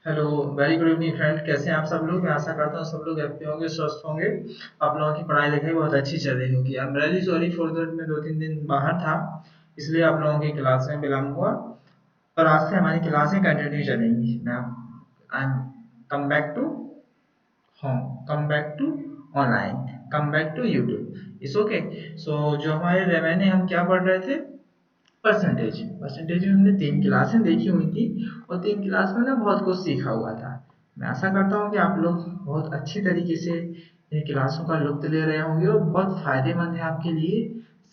Hello. Very good evening friend, कैसे हैं आप सब लोग। मैं आशा करता हूँ सब लोग हैप्पी होंगे, स्वस्थ होंगे। आप लोगों की पढ़ाई लिखाई बहुत अच्छी चल रही होगी। I am really sorry for that, मैं 2-3 दिन बाहर था, इसलिए आप लोगों की क्लास में विलम्ब हुआ। पर आज से हमारी क्लासें कंटिन्यू चलेंगी। मैं I am come back to home, come back to online, come back to YouTube. It's okay. So जो हमारे रेवेन्यू, हम क्या पढ़ रहे थे? परसेंटेज। परसेंटेज में हमने 3 क्लासें देखी हुई थी, और 3 क्लास में ना बहुत कुछ सीखा हुआ था। मैं आशा करता हूँ कि आप लोग बहुत अच्छी तरीके से इन क्लासों का लुत्फ ले रहे होंगे और बहुत फायदेमंद है आपके लिए।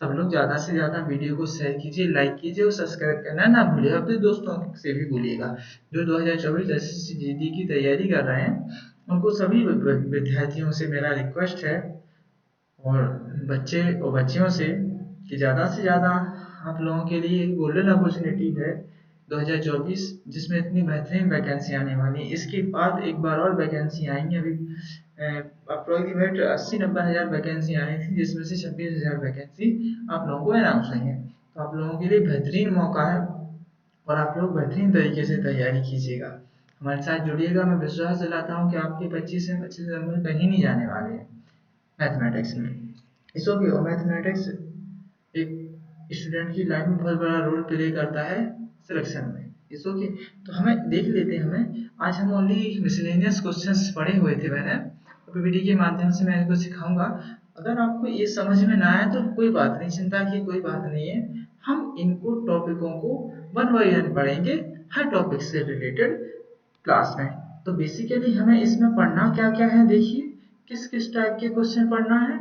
सब लोग ज़्यादा से ज़्यादा वीडियो को शेयर कीजिए, लाइक कीजिए और सब्सक्राइब करना ना भूलिएगा। अपने दोस्तों से भी भूलिएगा जो 2024 एसएससी जीडी की तैयारी कर रहे हैं। उनको सभी विद्यार्थियों से मेरा रिक्वेस्ट है, और बच्चे और बच्चियों से, कि ज़्यादा से ज़्यादा आप लोगों के लिए गोल्डन अपॉर्चुनिटी है 2024, जिसमें इतनी बेहतरीन वैकेंसी आने वाली है। इसके बाद एक बार और वैकेंसी आएंगी। अभी अप्रोक्सीमेट 80-90 हज़ार वैकेंसी आनी थी, जिसमें से 26,000 वैकेंसी आप लोगों को अनाउंस हुई है। तो आप लोगों के लिए बेहतरीन मौका है, और आप लोग बेहतरीन तरीके से तैयारी कीजिएगा। हमारे साथ जुड़िएगा। मैं विश्वास दिलाता हूँ कि आपके 25 से 25 नंबर कहीं नहीं जाने वाले हैं मैथमेटिक्स में। इसो भी हो, मैथमेटिक्स एक स्टूडेंट की लाइफ में बहुत बड़ा रोल प्ले करता है सिलेक्शन में। It's okay. तो हमें देख लेते हैं। हमें आज हम ओनली मिसलेनियस क्वेश्चंस पढ़े हुए थे मैंने, और पीपीटी के माध्यम से मैं इनको सिखाऊंगा। अगर आपको ये समझ में ना आए तो कोई बात नहीं, चिंता की कोई बात नहीं है। हम इनको टॉपिकों को वन बाई वन पढ़ेंगे, हर टॉपिक से रिलेटेड क्लास में। तो बेसिकली हमें इसमें पढ़ना क्या क्या है, देखिए किस किस टाइप के क्वेश्चन पढ़ना है।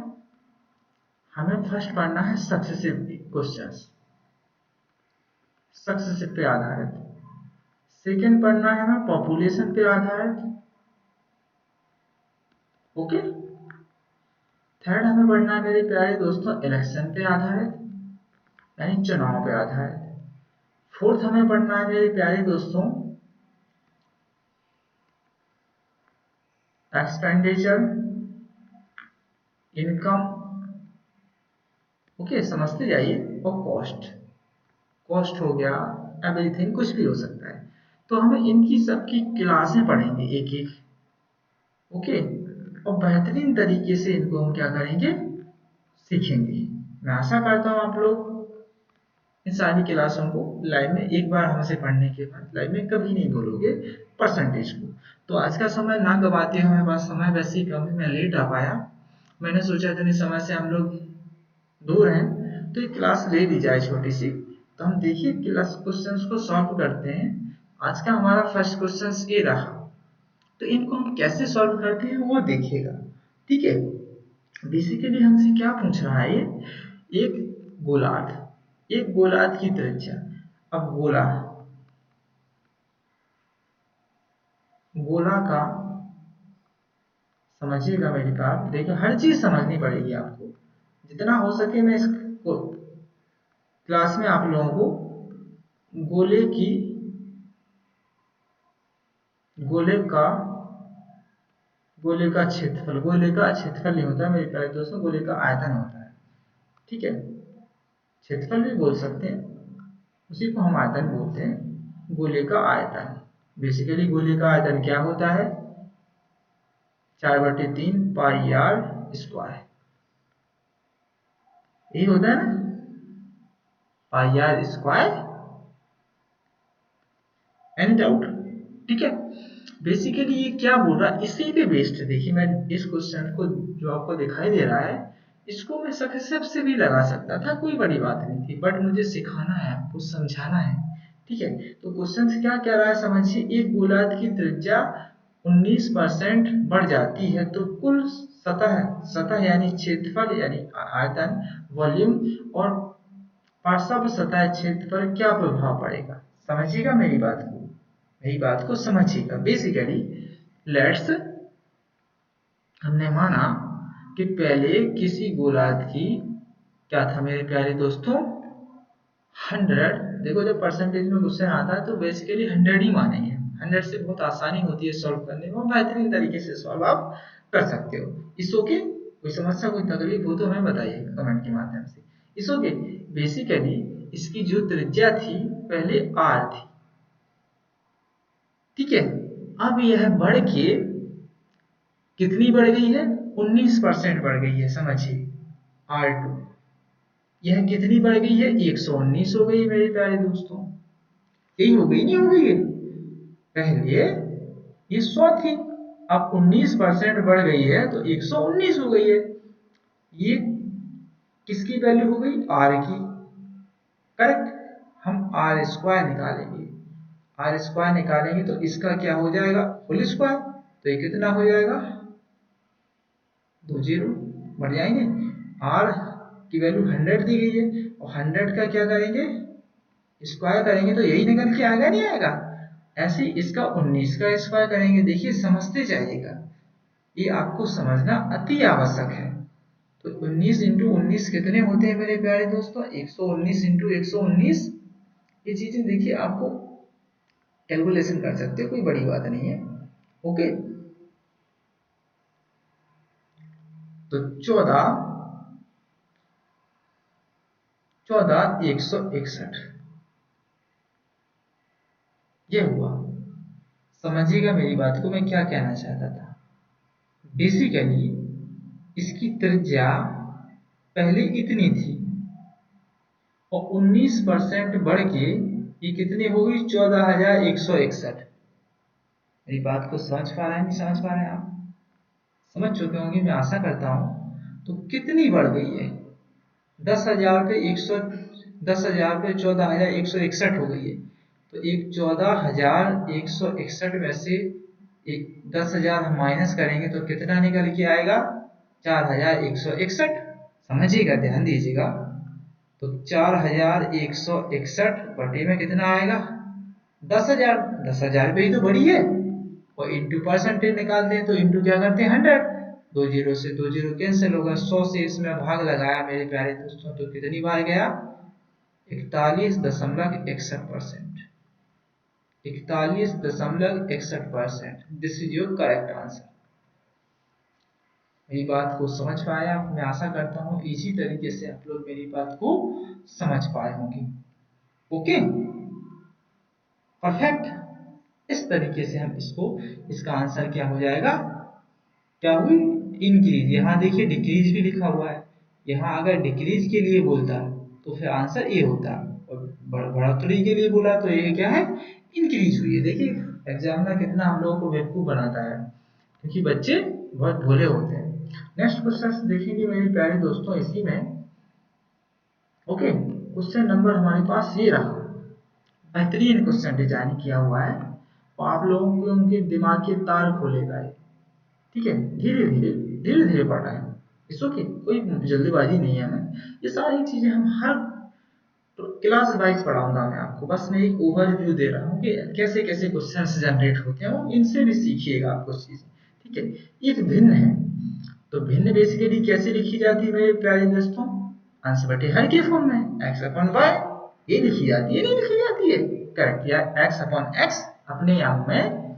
हमें फर्स्ट पढ़ना है सक्सेसिव क्वेश्चंस, सक्सेसिव पे आधारित। सेकंड पढ़ना है हमें पॉपुलेशन पे आधारित। ओके। थर्ड हमें पढ़ना है मेरे प्यारे दोस्तों इलेक्शन पे आधारित, यानी चुनाव पे आधारित। फोर्थ हमें पढ़ना है मेरे प्यारे दोस्तों एक्सपेंडिचर, इनकम। ओके, समझते जाइए। और कॉस्ट, कॉस्ट हो गया, एवरीथिंग, कुछ भी हो सकता है। तो हमें इनकी सबकी क्लासें पढ़ेंगे एक एक। ओके। और बेहतरीन तरीके से इनको हम क्या करेंगे, सीखेंगे। मैं आशा करता हूँ आप लोग इन सारी क्लासों को लाइव में एक बार हमसे पढ़ने के बाद लाइव में कभी नहीं भूलोगे परसेंटेज को। तो आज का समय ना गवाते हुए, हमारे पास समय वैसे ही कम है, मैं लेट आ पाया। मैंने सोचा इतने समय से हम लोग दूर हैं तो एक क्लास ले ली जाए छोटी सी। तो हम देखिए क्लास क्वेश्चंस को सॉल्व करते हैं। आज का हमारा फर्स्ट क्वेश्चन ये रहा। तो इनको हम कैसे सॉल्व करते हैं वो देखिएगा। ठीक है। बेसिकली हमसे क्या पूछ रहा है ये, एक गोलार्ध, एक गोलार्ध की त्रिज्या। अब गोला, गोला का, समझिएगा मेरी बात, देखिए हर चीज समझनी पड़ेगी आपको। जितना हो सके मैं इसको क्लास में आप लोगों को गोले की, गोले का, गोले का क्षेत्रफल, गोले का क्षेत्रफल नहीं होता है मेरे प्यारे दोस्तों, गोले का आयतन होता है। ठीक है। क्षेत्रफल भी बोल सकते हैं, उसी को हम आयतन बोलते हैं, गोले का आयतन। बेसिकली गोले का आयतन क्या होता है, 4/3 पाई आर स्क्वायर, यही होता है ना, पाई आर स्क्वायर। Any doubt? ठीक है। बेसिकली ये क्या बोल रहा है, इसी पे बेस्ड देखिए, मैं इस क्वेश्चन को जो आपको दिखाई दे रहा है, इसको मैं सक्सेसिव से भी लगा सकता था, कोई बड़ी बात नहीं थी, बट मुझे सिखाना है, आपको समझाना है। ठीक है। तो क्वेश्चन क्या कह रहा है समझिए, एक गोलार्ध की त्रिज्या 19% बढ़ जाती है तो कुल सतह, सतह यानी क्षेत्रफल यानी आयतन, वॉल्यूम और पार्श्व सतह क्षेत्र पर क्या प्रभाव पड़ेगा। समझिएगा मेरी बात को, मेरी बात को समझिएगा। बेसिकली लेट्स, हमने माना कि पहले किसी गोलार्ध की क्या था मेरे प्यारे दोस्तों, 100। देखो जब परसेंटेज में क्वेश्चन आता है तो बेसिकली 100 ही मानेंगे। 100 से बहुत आसानी होती है सॉल्व करने में, बेहतरीन तरीके से सॉल्व आप कर सकते हो। इस ओके, कोई समस्या कोई तकलीफ हो तो हमें बताइए कमेंट के माध्यम से। इस ओके। बेसिकली इसकी जो त्रिज्या थी पहले आर थी। ठीक है। अब यह बढ़ के कितनी बढ़ गई है? 19% बढ़ गई है, समझिए R2। यह कितनी बढ़ गई है? 119 हो गई मेरे प्यारे दोस्तों। यही हो गई, नहीं हो गई है? पहले ये 100 थी, अब 19% बढ़ गई है तो 119 हो गई है। ये किसकी वैल्यू हो गई? R की। करेक्ट। हम R स्क्वायर निकालेंगे। R स्क्वायर निकालेंगे तो इसका क्या हो जाएगा? Whole square. तो ये कितना हो जाएगा? 2 जीरो बढ़ जाएंगे। R की वैल्यू 100 दी गई है और 100 का क्या करेंगे? स्क्वायर करेंगे तो यही निकल के आएगा, नहीं आएगा? ऐसे ही इसका 19 का स्क्वायर करेंगे। देखिए समझते जाइएगा, ये आपको समझना अति आवश्यक है। तो 19 इंटू 19 कितने होते हैं मेरे प्यारे दोस्तों? 119 इंटू 119। ये चीजें देखिए आपको कैलकुलेशन कर सकते हो, कोई बड़ी बात नहीं है। ओके, तो 14161 ये हुआ। समझिएगा मेरी बात को, मैं क्या कहना चाहता था। बेसिकली इसकी त्रिज्या पहले इतनी थी और 19% बढ़ के ये कितनी हो गई? 14161। मेरी बात को समझ पा रहे हैं, नहीं समझ पा रहे हैं आप? समझ चुके होंगे मैं आशा करता हूं। तो कितनी बढ़ गई है? 10,000 पे 14,161 हो गई है। तो एक 14,161 में से एक 10,000 हम माइनस करेंगे तो कितना निकल के आएगा? 4,161। समझिएगा, ध्यान दीजिएगा। तो 4,161 बटे में कितना आएगा? 10,000। 10,000 पे ही तो बड़ी है। और इंटू परसेंटेज निकालते हैं तो इंटू क्या करते हैं? 100। 2 जीरो से 2 जीरो कैंसिल होगा। 100 से इसमें भाग लगाया मेरे प्यारे दोस्तों तो कितनी बार गया? 41.61%। 41.61%। This is your correct answer. मेरी बात को समझ पाए आप? मैं आशा करता हूँ इसी तरीके से आप लोग मेरी बात को समझ पाए होंगे। Okay, perfect. इस तरीके से हम इसको, इसका आंसर क्या हो जाएगा? क्या हुई? इंक्रीज। यहाँ देखिए डिक्रीज भी लिखा हुआ है। यहाँ अगर डिक्रीज के लिए बोलता तो फिर आंसर ए होता, और बढ़ोतरी के लिए बोला तो ये क्या है? इंक्रीज हुई है। देखिए एग्जामिनर कितना हम लोगों को बेवकूफ बनाता है, क्योंकि बच्चे बहुत भोले होते हैं। नेक्स्ट क्वेश्चन देखेंगे मेरे प्यारे दोस्तों इसी में। ओके, क्वेश्चन नंबर हमारे पास ये रहा। बेहतरीन क्वेश्चन डिजाइन किया हुआ है और आप लोगों को उनके दिमाग के तार खोलेगा ये। ठीक है, धीरे धीरे धीरे धीरे पढ़ रहे हैं। इट्स ओके, कोई जल्दीबाजी नहीं है हमें। ये सारी चीजें हम हर क्लास वाइज पढ़ाऊंगा मैं आपको। बस मैं एक ओवरव्यू दे रहा हूँ कि कैसे कैसे क्वेश्चंस जनरेट होते हैं, वो इनसे भी सीखिएगा आप कुछ चीजें। ठीक है, एक भिन्न है। तो भिन्न बेसिकली कैसे लिखी जाती है मेरे प्यारे दोस्तों? अंश बटे हर के फॉर्म में, एक्स अपॉन वाई। ये लिखी जाती है, नहीं लिखी जाती है? करेक्ट, या एक्स अपॉन एक्स अपने आप में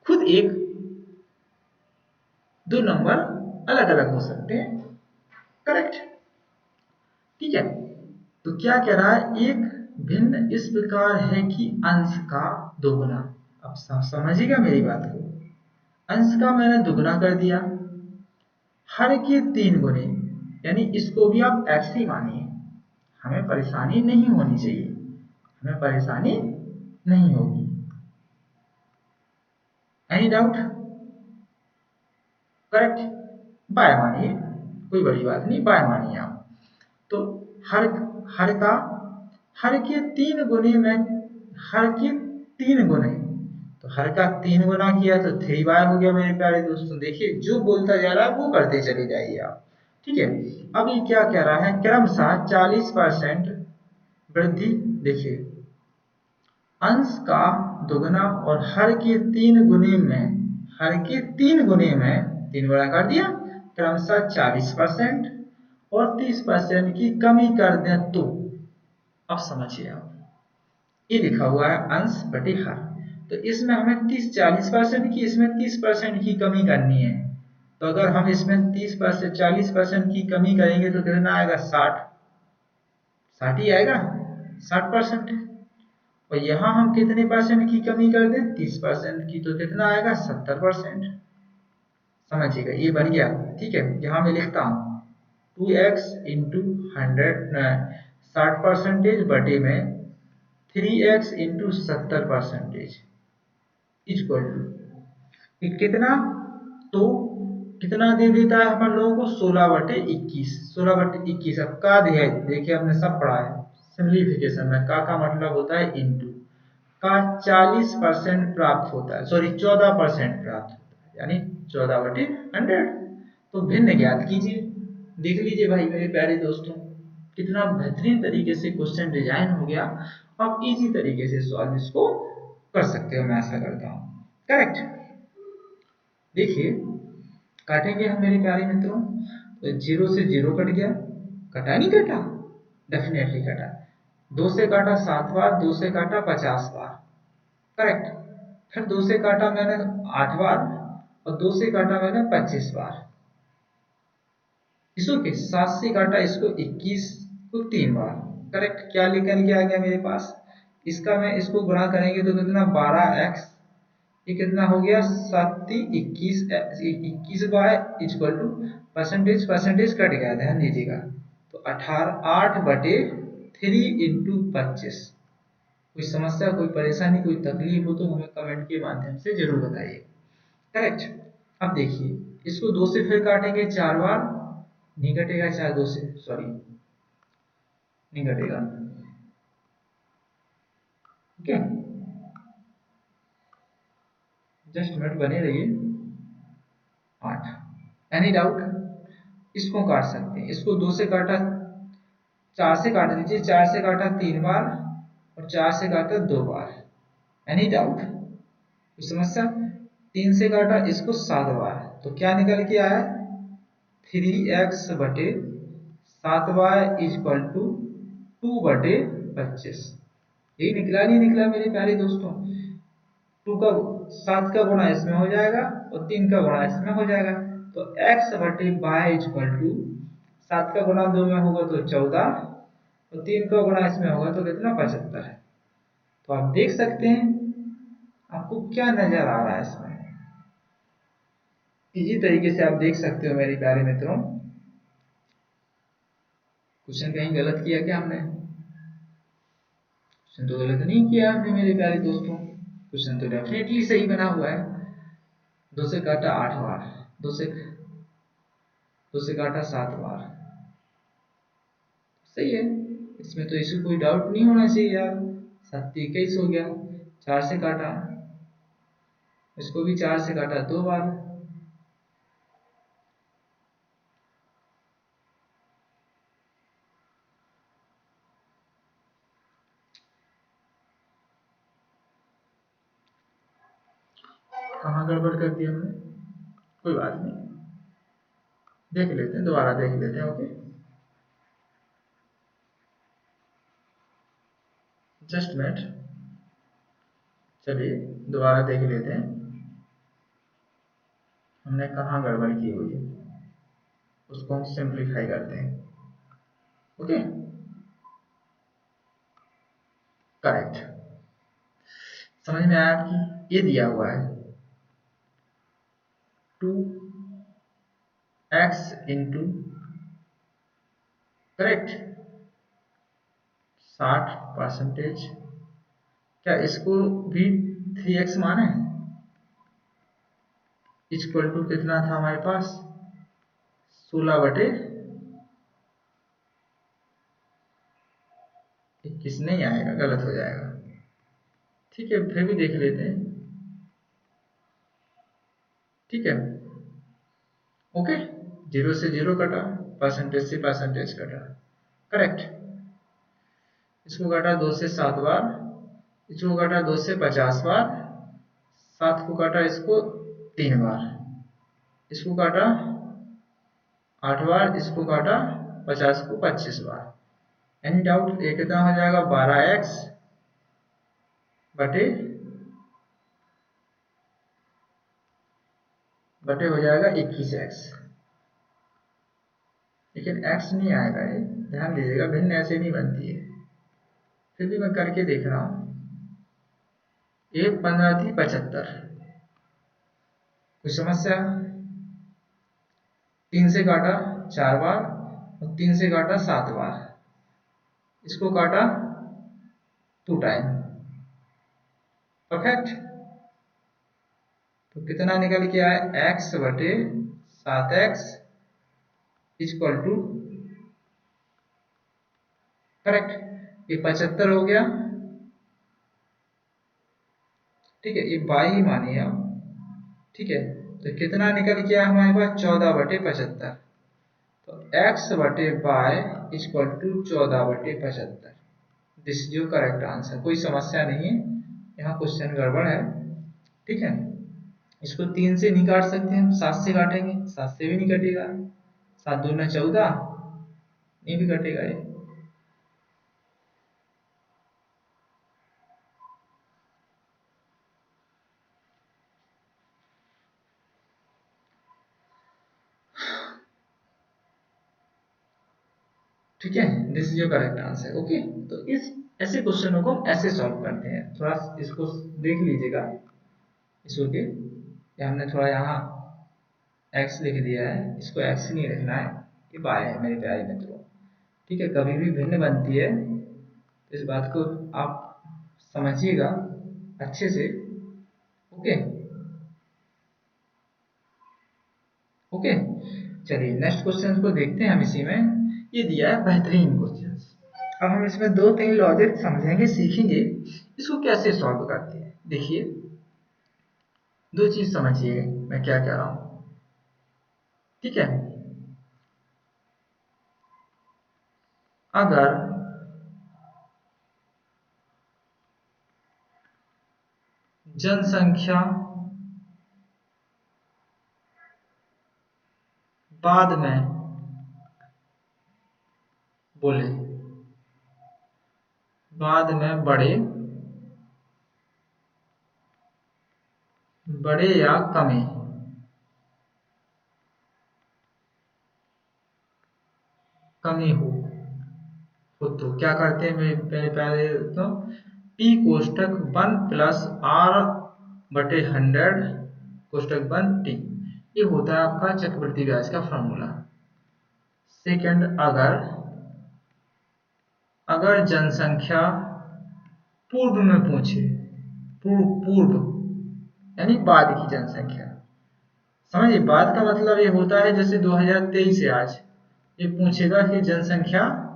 खुद एक दो नंबर अलग अलग हो सकते हैं। करेक्ट, ठीक है। तो क्या कह रहा है? एक भिन्न इस प्रकार है कि अंश का दोगुना। अब समझिएगा मेरी बात को। अंश का मैंने दुगना कर दिया, हर के 3 गुने, यानी इसको भी आप एक्स ही मानिए। हमें परेशानी नहीं होनी चाहिए, हमें परेशानी नहीं होगी। Any doubt? करेक्ट, बाय मानिए, कोई बड़ी बात नहीं, बाय मानिए आप। तो हर हर का हर के 3 गुने में, हर के 3 गुने, तो हर का 3 गुना किया तो 3y हो गया मेरे प्यारे दोस्तों। देखिए जो बोलता जा रहा है वो करते चले जाइए आप। ठीक है, अब ये क्या कह रहा है? क्रमशः 40% वृद्धि। देखिए अंश का दुगना और हर के 3 गुने में, हर के 3 गुने में 3 गुणा कर दिया, क्रमशः 40% और 30% की कमी कर दें तो। अब समझिए आप, ये लिखा हुआ है अंश बटे हर। तो इसमें हमें 40% की, इसमें 30% की कमी करनी है। तो अगर हम इसमें 30% 40% की कमी करेंगे तो कितना आएगा? 60 ही आएगा, 60%। और यहाँ हम कितने परसेंट की कमी कर दें, 30% की, तो कितना आएगा, 70%। समझिएगा, ये बन गया। ठीक है, यहाँ मैं लिखता हूँ 2x इंटू 60% बटे में 3x इंटू 70% इक्वल टू कितना, तो कितना दे देता है हम लोगों को, 16/21। 16/21 अब का दिया है, देखिए हमने सब पढ़ा है सिंप्लीफिकेशन में, का मतलब होता है इंटू का 40% प्राप्त होता है, सॉरी 14% प्राप्त होता है, यानी 14/100। तो भिन्न ज्ञात कीजिए। देख लीजिए भाई मेरे प्यारे दोस्तों, कितना बेहतरीन तरीके से क्वेश्चन डिजाइन हो गया। आप इजी तरीके से सॉल्व इसको कर सकते हो, मैं ऐसा करता हूँ। करेक्ट। देखिए काटेंगे हम मेरे प्यारे मित्रों, तो 0 से 0 कट गया, कटा नहीं कटा, डेफिनेटली कटा। 2 से काटा 7 बार, 2 से काटा 50 बार, करेक्ट। फिर 2 से काटा मैंने 8 बार और 2 से काटा मैंने 25 बार। इसको के 7 से काटा इसको 21 को 3 बार, करेक्ट। क्या निकल के आ गया मेरे पास, इसका मैं इसको गुणा करेंगे तो कितना, 12x, ये कितना हो गया, 7 21, 21 by equal to percentage, percentage cut गया, ध्यान दीजिएगा। तो 8/3 इंटू 25। कोई समस्या, कोई परेशानी, कोई तकलीफ हो तो हमें कमेंट के माध्यम से जरूर बताइए। करेक्ट। अब देखिए इसको 2 से फिर काटेंगे 4 बार, नहीं कटेगा, 4 2 से, सॉरी नहीं कटेगा। ठीक है, जस्ट मिनट बने रहिए। 8, एनी डाउट, इसको काट सकते हैं, इसको 2 से काटा, 4 से काट दीजिए, 4 से काटा 3 बार और 4 से काटा 2 बार। एनी डाउट, कोई समस्या। 3 से काटा इसको 7 बार, तो क्या निकल के आया, 3x/7y इक्वल टू 2/25। यही निकला, नहीं निकला मेरे प्यारे दोस्तों। 2 का 7 का गुणा इसमें हो जाएगा और 3 का गुणा इसमें हो जाएगा, तो x/y इक्वल टू 7 का गुणा 2 में होगा तो 14 और 3 का गुणा इसमें होगा तो कितना, 75 है। तो आप देख सकते हैं आपको क्या नजर आ रहा है इसमें, इसी तरीके से आप देख सकते हो मेरे प्यारे मित्रों। क्वेश्चन कहीं गलत किया क्या हमने, क्वेश्चन तो गलत नहीं किया हमने मेरे प्यारे दोस्तों, क्वेश्चन तो डेफिनेटली सही बना हुआ है। 2 से काटा 8 बार, 2 से काटा 7 बार, सही है, इसमें तो इसी कोई डाउट नहीं होना चाहिए यार। 7 21 हो गया, 4 से काटा, इसको भी 4 से काटा 2 बार। कहाँ गड़बड़ कर दी हमने, कोई बात नहीं, देख लेते हैं, दोबारा देख लेते हैं। ओके, जस्ट मिनट, चलिए दोबारा देख लेते हैं हमने कहाँ गड़बड़ की हुई है, उसको हम सिंप्लीफाई करते हैं। ओके, करेक्ट, समझ में आया आपकी। ये दिया हुआ है 2x इंटू, करेक्ट, 60%, क्या इसको भी 3x माने, इक्वल टू कितना था हमारे पास, 16/21 नहीं आएगा, गलत हो जाएगा। ठीक है, फिर भी देख लेते हैं। ठीक है, ओके, 0 से 0 कटा, परसेंटेज से परसेंटेज कटा, करेक्ट। इसको काटा 2 से 7 बार, इसको काटा 2 से 50 बार, 7 को काटा इसको 3 बार, इसको काटा 8 बार, इसको काटा 50 को 25 बार। एनी डाउट, ये कितना हो जाएगा, 12x बटे बटे हो जाएगा 21x, लेकिन x नहीं आएगा, ये ध्यान दीजिएगा, भिन्न ऐसे नहीं बनती है। फिर भी मैं करके देख रहा हूँ, एक 15 थी 75। कोई समस्या? 3 से काटा 4 बार और 3 से काटा 7 बार, इसको काटा 2 टाइम। परफेक्ट। तो कितना निकल के आया? x बटे 7x इक्वल टू, करेक्ट, ये 75 हो गया। ठीक है, ये बाई ही मानिए आप। ठीक है, तो कितना निकल के आया हमारे पास? 14 बटे 75। तो x बटे बाय इक्वल टू 14 बटे 75। This is your correct answer. कोई समस्या नहीं है, यहाँ क्वेश्चन गड़बड़ है। ठीक है, इसको 3 से नहीं काट सकते हम, 7 से काटेंगे। 7 से भी नहीं कटेगा, 7 दूना 14, नहीं भी कटेगा ये। ठीक है, this is your correct answer. Okay, तो इस ऐसे क्वेश्चनों को हम ऐसे सॉल्व करते हैं। थोड़ा इसको देख लीजिएगा, इसको के ये हमने थोड़ा यहाँ x लिख दिया है, इसको x नहीं लिखना है, ये बाय है मेरे प्यारे मित्रों। ठीक है, कभी भी भिन्न बनती है, तो इस बात को आप समझिएगा अच्छे से। ओके ओके, चलिए नेक्स्ट क्वेश्चन को देखते हैं हम। इसी में ये दिया है बेहतरीन क्वेश्चन। अब हम इसमें 2-3 लॉजिक समझेंगे, सीखेंगे इसको कैसे सॉल्व करते हैं। देखिए, दो चीज समझिए मैं क्या कह रहा हूं। ठीक है, अगर जनसंख्या बाद में बोले, बाद में बढ़े या कमे, कमी हो तो क्या करते हैं मेरे प्यारे दोस्तों? पी कोष्टक 1 प्लस आर बटे 100 कोष्टक 1 टी, ये होता है आपका चक्रवृद्धि ब्याज का फॉर्मूला। सेकंड, अगर जनसंख्या पूर्व में पूछे, पूर्व यानी बाद की जनसंख्या, समझिए बाद का मतलब ये होता है जैसे 2023 से आज ये पूछेगा कि जनसंख्या,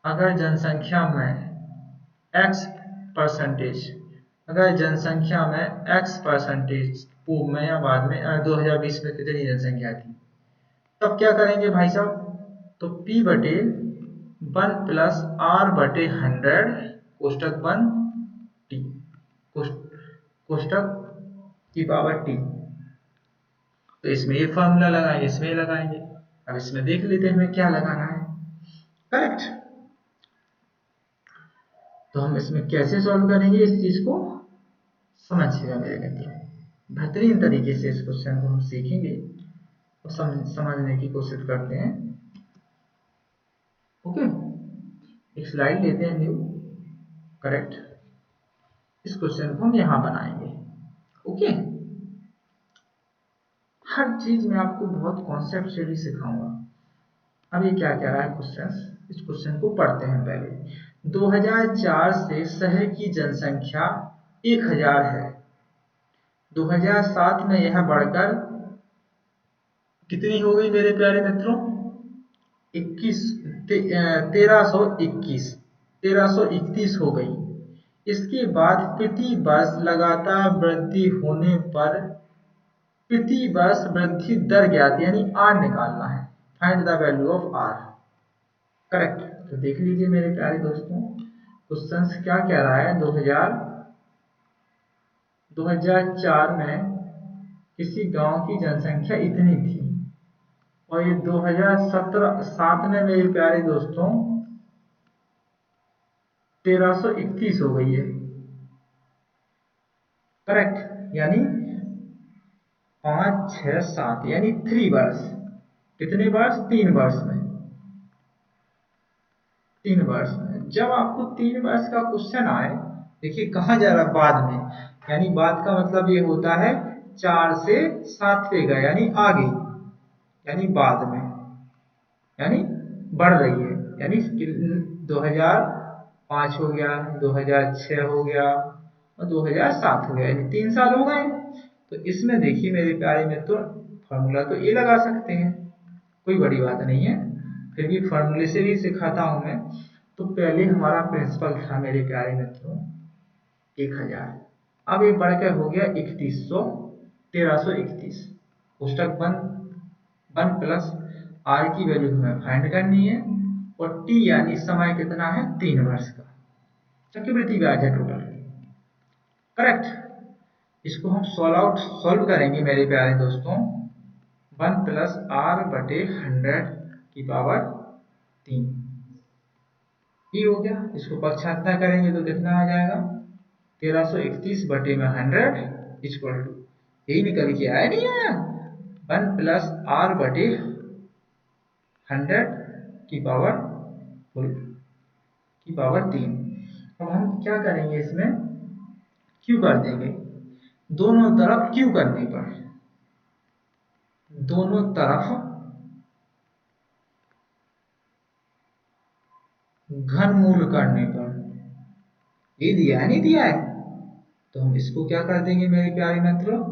अगर जनसंख्या में x परसेंटेज, अगर जनसंख्या में x परसेंटेज पूर्व में या बाद में 2020 में कितनी जनसंख्या थी, तब क्या करेंगे भाई साहब? तो p बटे 1 प्लस आर बटे 100 कोष्टक 1 टी, कोष्टक की पावर टी। तो इसमें ये फॉर्मूला लगाएंगे, इसमें लगाएंगे। अब इसमें देख लेते हैं हमें क्या लगाना है। करेक्ट, तो हम इसमें कैसे सॉल्व करेंगे इस चीज को समझिएगा मेरे मित्रों। बेहतरीन तरीके से इस क्वेश्चन को हम सीखेंगे और समझने की कोशिश करते हैं। ओके, एक स्लाइड लेते हैं न्यू। करेक्ट, इस क्वेश्चन को हम यहां बनाएंगे। ओके, हर चीज में आपको बहुत कॉन्सेप्चुअली सिखाऊंगा। अब ये क्या कह रहा है क्वेश्चन, इस क्वेश्चन को पढ़ते हैं पहले। 2004 से शहर की जनसंख्या 1000 है। 2007 में यह बढ़कर कितनी हो गई मेरे प्यारे मित्रों? 1331 हो गई। इसके बाद प्रति वर्ष लगातार वृद्धि होने पर प्रति वर्ष वृद्धि दर ज्ञात, यानी आर निकालना है। Find the value of R. Correct, तो देख लीजिए मेरे प्यारे दोस्तों, क्वेश्चन क्या कह रहा है? 2004 में किसी गांव की जनसंख्या इतनी थी और ये 2017 में मेरे प्यारे दोस्तों 1331 हो गई है। करेक्ट, यानी 5, 6, 7 यानी 3 वर्ष। कितने वर्ष? 3 वर्ष में। 3 वर्ष में जब आपको 3 वर्ष का क्वेश्चन आए देखिए कहाँ जा रहा है, बाद में, यानी बाद का मतलब ये होता है 4 से 7वें का, यानी आगे, यानी बाद में, यानी बढ़ रही है, यानी 2005 हो गया, 2006 हो गया और 2007 हो गया, यानी 3 साल हो गए। तो इसमें देखिए मेरे प्यारे मित्रों, फॉर्मूला तो ये लगा सकते हैं, कोई बड़ी बात नहीं है, फिर भी फॉर्मूले से भी सिखाता हूं मैं। तो पहले हमारा प्रिंसिपल था मेरे प्यारे मित्रों 1000, अब ये बढ़कर हो गया 1331। कोष्टक बंद, 1 प्लस आर की वैल्यू हमें फाइंड करनी है, और टी यानी समय कितना है, 3 वर्ष का, चक्रवृद्धि ब्याज है टोटल, करेक्ट। इसको हम सॉल्व करेंगे मेरे प्यारे दोस्तों, 1 + r/100 की पावर 3, ये हो गया। इसको पक्षांतर करेंगे तो कितना आ जाएगा, 1331/100 इक्वल टू, यही निकल के आया, नहीं आया, 1 + r/100 की पावर 3। अब हम क्या करेंगे, इसमें क्यू कर देंगे, दोनों तरफ क्यू करने पर, दोनों तरफ घनमूल करने पर, ये दिया है नहीं दिया है, तो हम इसको क्या कर देंगे मेरे प्यारे मित्रों,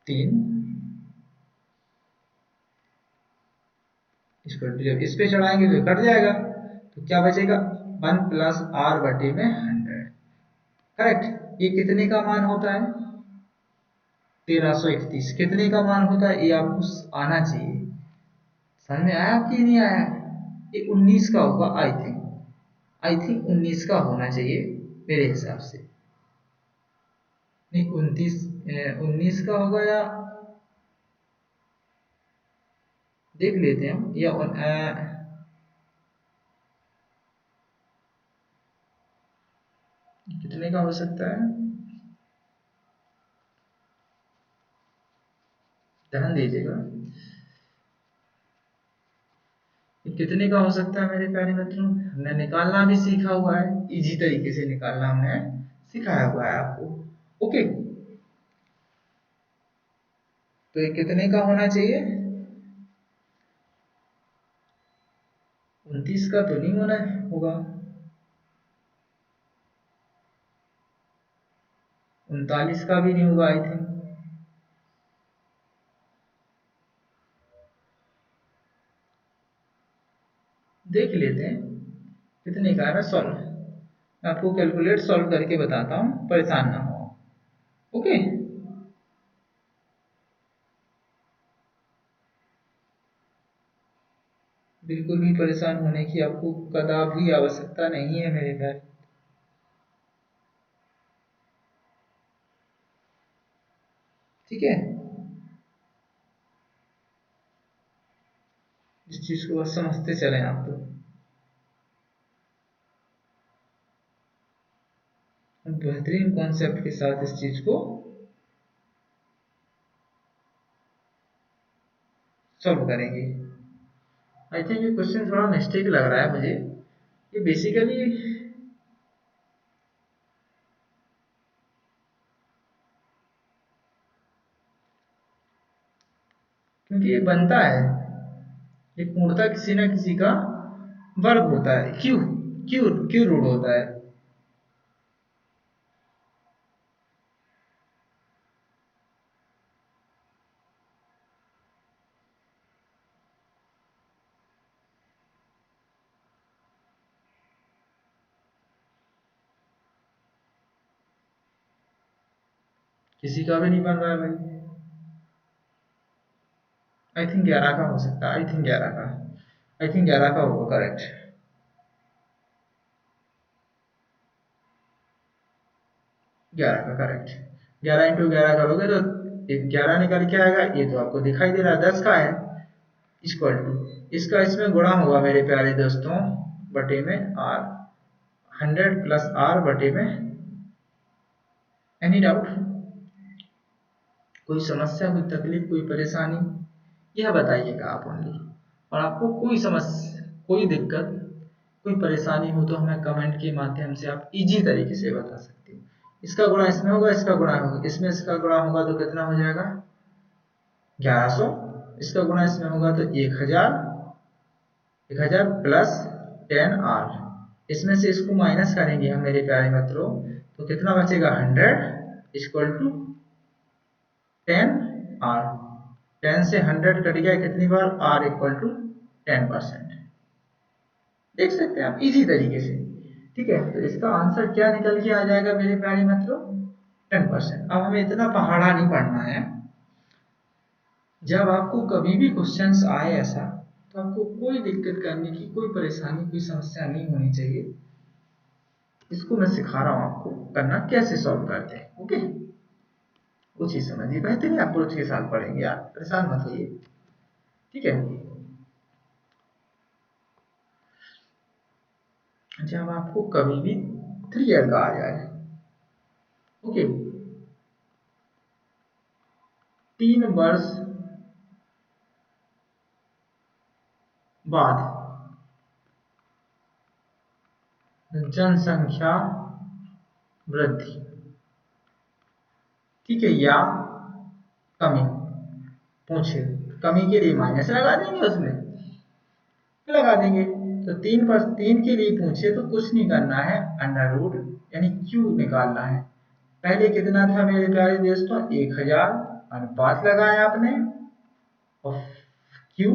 3, इसको जब इस पे चढ़ाएंगे तो कट जाएगा, तो क्या बचेगा, 1 + r/100, करेक्ट। ये कितने का मान होता है, 1331 कितने का मान होता है, ये आपको आना चाहिए, समझ में आया कि नहीं आया, ये 19 का होगा, आई थिंक 19 का होना चाहिए मेरे हिसाब से, नहीं 19 का होगा, या देख लेते हैं हम, या कितने का हो सकता है, ध्यान दीजिएगा, कितने का हो सकता है मेरे प्यारे मित्रों, हमने निकालना भी सीखा हुआ है, इजी तरीके से निकालना हमने सिखाया हुआ है आपको, ओके। तो ये कितने का होना चाहिए, 29 का तो नहीं होना होगा, 39 का भी नहीं होगा आई थिंक, देख लेते हैं कितने का है, मैं आपको कैलकुलेट सॉल्व करके बताता हूँ, परेशान ना हो, ओके। बिल्कुल भी परेशान होने की आपको कदापि आवश्यकता नहीं है मेरे भाई, ठीक है। इस चीज को बस समझते चले आप, तो बेहतरीन कॉन्सेप्ट के साथ इस चीज को सॉल्व करेंगे। आई थिंक ये क्वेश्चन थोड़ा मिस्टेक लग रहा है मुझे, ये बेसिकली क्योंकि ये बनता है, ये पूर्णतः किसी ना किसी का वर्ग होता है, क्यू क्यू क्यू रूट होता है, किसी का भी नहीं बन रहा है भाई, आई थिंक 11 का हो सकता है, आई थिंक 11 का होगा, करेक्ट, 11 का करेक्ट, 11 × 11 करोगे तो 11 निकल के आएगा, ये तो आपको दिखाई दे रहा है 10 का है, इक्वल टू, इसका इसमें गुणा होगा मेरे प्यारे दोस्तों, बटे में आर, 100 + r/में, एनी डाउट, कोई समस्या, कोई तकलीफ, कोई परेशानी, यह बताइएगा आप ओनली, और आपको कोई समस्या, कोई दिक्कत कोई परेशानी हो तो हमें कमेंट के माध्यम से आप इजी तरीके से बता सकते हो। इसका गुणा इसमें होगा, इसका गुणा होगा, इसमें इसका गुणा होगा तो कितना हो जाएगा 1100, इसका गुणा इसमें होगा तो 1000, 1000 प्लस 10r, इसमें से इसको माइनस करेंगे हम मेरे प्यारे मित्रों तो कितना बचेगा 100 इक्वल टू 10r। 10 से 100 कट गया कितनी बार, r इक्वल टू 10%। देख सकते हैं आप इजी तरीके से। ठीक है, तो इसका आंसर क्या निकल के आ जाएगा मेरे प्यारे मित्रों 10%। अब हमें इतना पहाड़ा नहीं पढ़ना है। जब आपको कभी भी क्वेश्चंस आए ऐसा तो आपको कोई दिक्कत करने की, कोई परेशानी, कोई समस्या नहीं होनी चाहिए। इसको मैं सिखा रहा हूं आपको करना कैसे सॉल्व करते हैं। ओके, कुछ ही समझिए, बेहतरीन अप्रोच के साथ पढ़ेंगे आप, परेशान मत होइए। ठीक है, जब आपको कभी भी 3 ईयर का आ जाए, ओके, 3 वर्ष बाद जनसंख्या वृद्धि, ठीक है, या कमी पूछे, कमी के लिए माइनस लगा देंगे, उसमें लगा देंगे। तो 3 के लिए पूछे तो कुछ नहीं करना है, अंडर रूट यानी क्यू निकालना है। पहले कितना था मेरे प्यारे दोस्तों 1000, अनुपात लगाया आपने और क्यू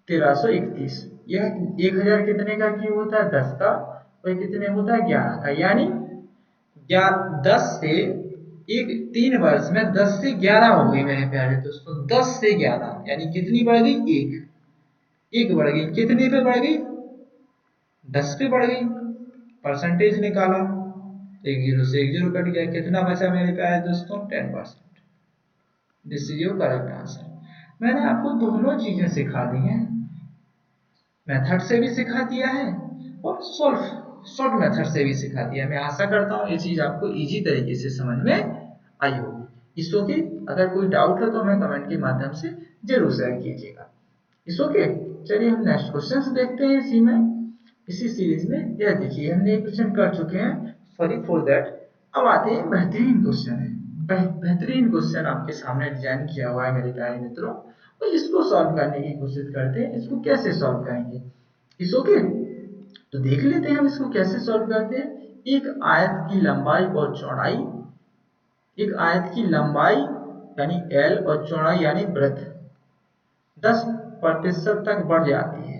1331। यह 1000 कितने का क्यू होता है 10 का, और कितने होता है 11 का, यानी 10 से एक 3 वर्ष में 10 से 11 हो गई मेरे प्यारे दोस्तों। 10 से 11 यानी कितनी बढ़ गई, एक बढ़ गई, कितने पे बढ़ गई 10 पे बढ़ गई। परसेंटेज निकाला, एक जीरो से एक जीरो कट गया, कितना बचा मेरे प्यारे दोस्तों 10%। This is your correct answer. मैंने आपको दोनों चीजें सिखा दी हैं, मेथड से भी सिखा दिया है और शॉर्ट मेथड से भी सिखा दिया। मैं आशा करता हूँ ये चीज आपको इजी तरीके से समझ में आई होगी। इस ओके, अगर कोई डाउट है तो हमें कमेंट के माध्यम से जरूर शेयर कीजिएगा। इस ओके, चलिए हम नेक्स्ट क्वेश्चन देखते हैं इसी सीरीज में। यह देखिए हमने एक क्वेश्चन कर चुके हैं, सॉरी फॉर दैट। अब आते हैं बेहतरीन क्वेश्चन है, बेहतरीन क्वेश्चन आपके सामने डिजाइन किया हुआ है मेरे प्यारे मित्रों, तो इसको सॉल्व करने की कोशिश करते हैं। इसको कैसे सॉल्व करेंगे, इस ओके, तो देख लेते हैं हम इसको कैसे सॉल्व करते हैं। एक आयत की लंबाई और चौड़ाई, एक आयत की लंबाई यानी एल और चौड़ाई यानी ब्रेथ 10% तक बढ़ जाती है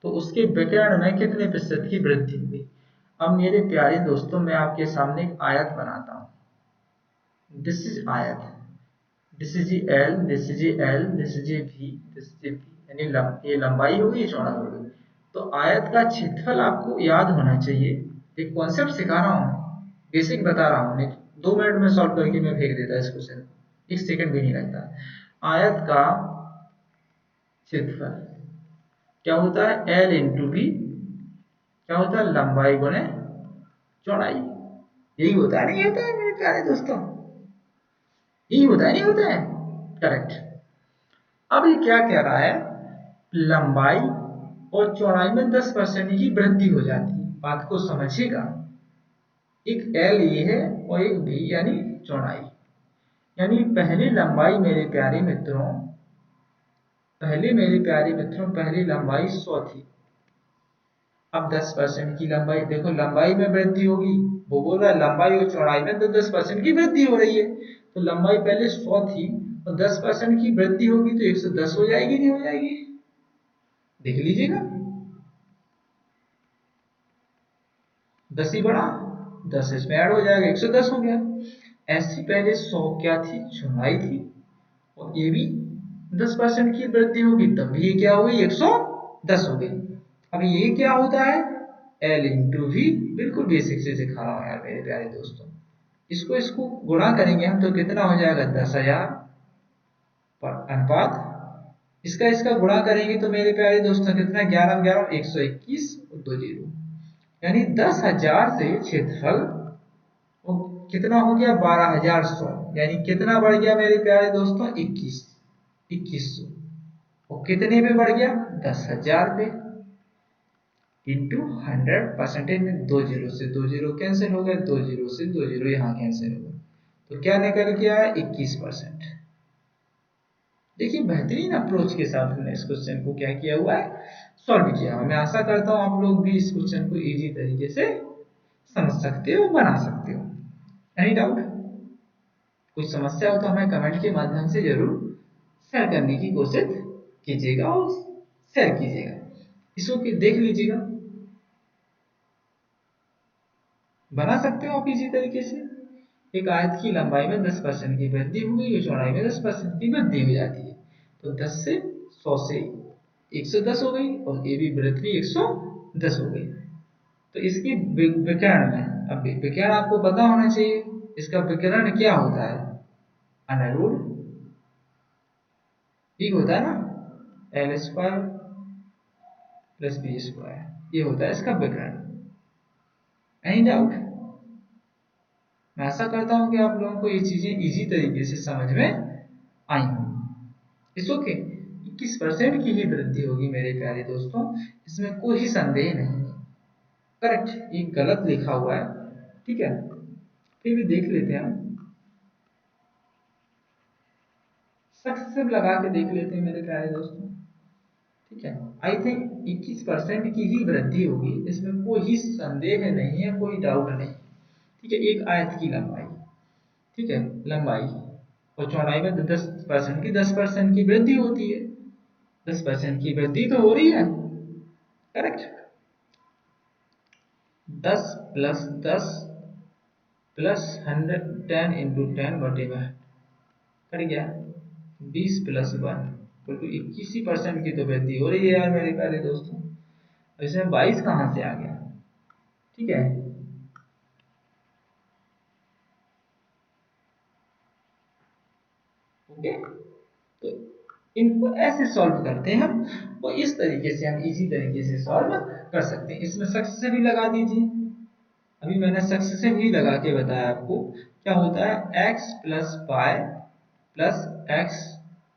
तो उसके विकिरण में कितने प्रतिशत की वृद्धि हुई। अब मेरे प्यारे दोस्तों मैं आपके सामने एक आयत बनाता हूं। दिस इज आयत, this is L, this is L, this is V, this is V, यानी ये लंबाई होगी, ये चौड़ा होगी। तो आयत का क्षेत्रफल आपको याद होना चाहिए। एक कॉन्सेप्ट सिखा रहा हूं, बेसिक बता रहा हूं, 2 मिनट में सॉल्व करके मैं फेंक देता इस क्वेश्चन, 1 सेकंड भी नहीं लगता। आयत का क्षेत्रफल क्या होता है, एल इंटू बी, क्या होता है लंबाई गुणे चौड़ाई। यही होता है, नहीं होता है मेरे प्यारे दोस्तों, यही होता है, नहीं होता है, करेक्ट। अब ये क्या कह रहा है, लंबाई और चौड़ाई में 10% की वृद्धि हो जाती है। बात को समझिएगा, एक एल ये है और एक बी यानी चौड़ाई, यानी पहली लंबाई मेरे प्यारे मित्रों, पहली लंबाई 100 थी। अब 10% की लंबाई, देखो लंबाई में वृद्धि होगी, वो बोल रहा है लंबाई और चौड़ाई में तो 10% की वृद्धि हो रही है। तो लंबाई पहले 100 थी और 10% की वृद्धि होगी तो 110 हो जाएगी, नहीं हो जाएगी, देख लीजिएगा। 10 ही बढ़ा, 10 इसमें ऐड हो जाएगा, 110 हो गया। ऐसी पहले 100 क्या थी, चौड़ाई थी, और ये भी 10% की वृद्धि होगी तब भी ये क्या हुई 110 हो गई। अब ये क्या होता है, एल इंटू वी, बिल्कुल बेसिक से सिखा रहा हूं यार मेरे प्यारे दोस्तों। इसको गुणा करेंगे हम तो कितना हो जाएगा 10,000 पर अनुपात, इसका गुणा करेंगे तो मेरे प्यारे दोस्तों कितना, 11 11 121 और 2 जीरो, यानी 10,000 से क्षेत्रफल कितना हो गया 12,100, यानी कितना बढ़ गया मेरे प्यारे दोस्तों 2100, और कितने पे बढ़ गया 10,000 पे। इंटू 100 परसेंटेज में दो जीरो कैंसिल हो गए, दो जीरो से दो जीरो यहाँ कैंसिल हो गए, तो क्या निकल के आया 21%। देखिए बेहतरीन अप्रोच के साथ हमने इस क्वेश्चन को क्या किया हुआ है, सॉल्व किया। मैं आशा करता हूँ आप लोग भी इस क्वेश्चन को इजी तरीके से समझ सकते हो, बना सकते हो। Any doubt? कोई समस्या हो तो हमें कमेंट के माध्यम से जरूर शेयर करने की कोशिश कीजिएगा और शेयर कीजिएगा, इसको देख लीजिएगा, बना सकते हो आप इसी तरीके से। एक आयत की लंबाई में 10% की वृद्धि हुई और चौड़ाई में 10% की वृद्धि हो जाती है, तो 10 से 100 से 110 हो गई और ये भी वृद्धि 110 हो गई। तो इसकी विकर्ण में, अब विकर्ण आपको पता होना चाहिए, इसका विकर्ण क्या होता है, अंडर रूट ठीक होता है ना, L square plus B square, ये होता है इसका विकर्ण। Any doubt? मैं आशा करता हूं कि आप लोगों को ये चीजें इजी तरीके से समझ में आई होंगी। इस ओके, 21% की ही वृद्धि होगी मेरे प्यारे दोस्तों, इसमें कोई संदेह नहीं है। करेक्ट, ये गलत लिखा हुआ है, ठीक है, फिर भी देख लेते हैं हम, सक्सेसिव लगा के देख लेते हैं मेरे प्यारे दोस्तों, ठीक है। आई थिंक 21% की ही वृद्धि होगी, इसमें कोई संदेह नहीं है, कोई डाउट नहीं, ठीक है। एक आयत की लंबाई, ठीक है, लंबाई और चौड़ाई में 10% की 10% की वृद्धि होती है, 10% की वृद्धि तो हो रही है, करेक्ट। 10 प्लस 10 प्लस 110 इंटू 10 बटे में कट गया 20 प्लस 1 बिल्कुल 21% की तो वृद्धि हो रही है यार मेरे प्यारे दोस्तों। इसमें 22 कहाँ से आ गया, ठीक है। ओके, तो इनको ऐसे सॉल्व करते हैं हम, और इस तरीके से हम इजी तरीके से सॉल्व कर सकते हैं। इसमें सक्सेसिव ही लगा दीजिए, अभी मैंने सक्सेसिव ही लगा के बताया आपको। क्या होता है, x plus Y plus X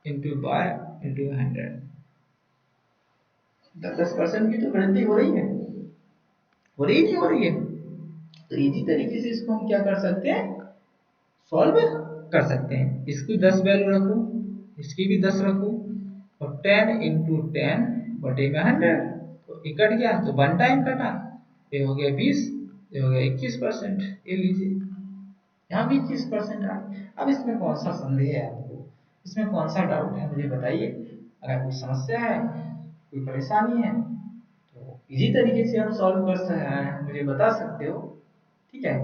into Y into 100, 10% की तो वृद्धि हो रही है, हो रही नहीं हो रही है, तो इजी तरीके से इसको हम क्या कर सकते हैं, सॉल्व कर सकते हैं। इसकी 10 वैल्यू रखो, इसकी भी 10 रखो, और 10 इंटू 10 बटे में 100, तो ये कट गया तो वन टाइम कटा, ये हो गया 20, ये हो गया 21%, ये लीजिए यहाँ भी 21% आ। अब इसमें कौन सा संदेह है आपको, इसमें कौन सा डाउट है, मुझे बताइए। अगर कोई समस्या है, कोई परेशानी है, तो इजी तरीके से आप सॉल्व कर सकते हैं, मुझे बता सकते हो, ठीक है।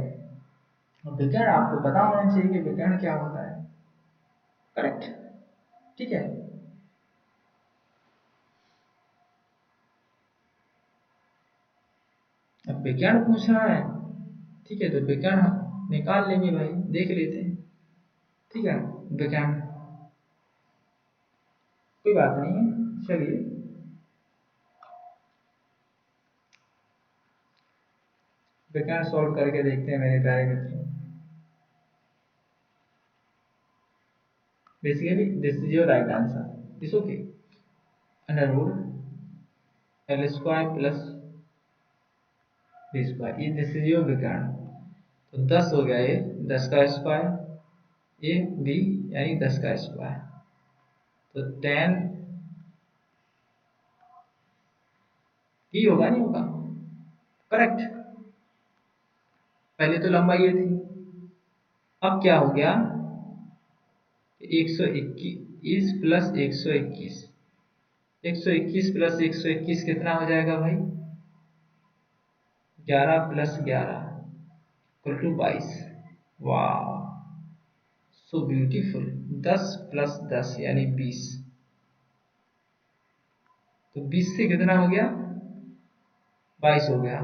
विकर्ण आपको पता होना चाहिए कि विकर्ण क्या होता है, करेक्ट, ठीक है। अब विकर्ण पूछ रहा है, ठीक है, तो विकर्ण निकाल लेंगे भाई, देख लेते हैं, ठीक है। विकर्ण कोई बात नहीं है, चलिए विकर्ण सॉल्व करके देखते हैं मेरे प्यारे मित्रों। Basically this is your right answer, is okay, under root L square plus B square, ये दिस इज योर विकर्ण। तो 10 हो गया, ये 10 का स्क्वायर, ए बी यानी 10 का स्क्वायर, तो 10 ही होगा, नहीं होगा, करेक्ट। पहले तो लंबाई ये थी, अब क्या हो गया, 121 प्लस 121, 121 प्लस 121 कितना हो जाएगा भाई, 11 प्लस 11 इक्वल टू 22। वाह, सो ब्यूटीफुल। 10 प्लस 10 यानी 20, तो 20 से कितना हो गया, 22 हो गया,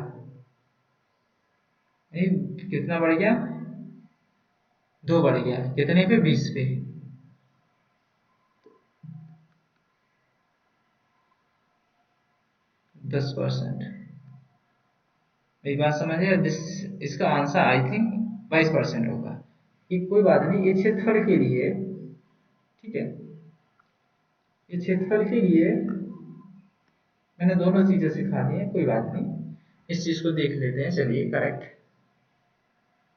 नहीं कितना बढ़ गया, 2 बढ़ गया, कितने पे, 20 पे। 10%, मेरी बात समझे, इसका आंसर आई थिंक 22% होगा। ये कोई बात नहीं, ये क्षेत्रफल के लिए, ठीक है, ये क्षेत्रफल के लिए मैंने दोनों चीजें सिखा दी हैं, कोई बात नहीं, इस चीज को देख लेते हैं। चलिए, करेक्ट।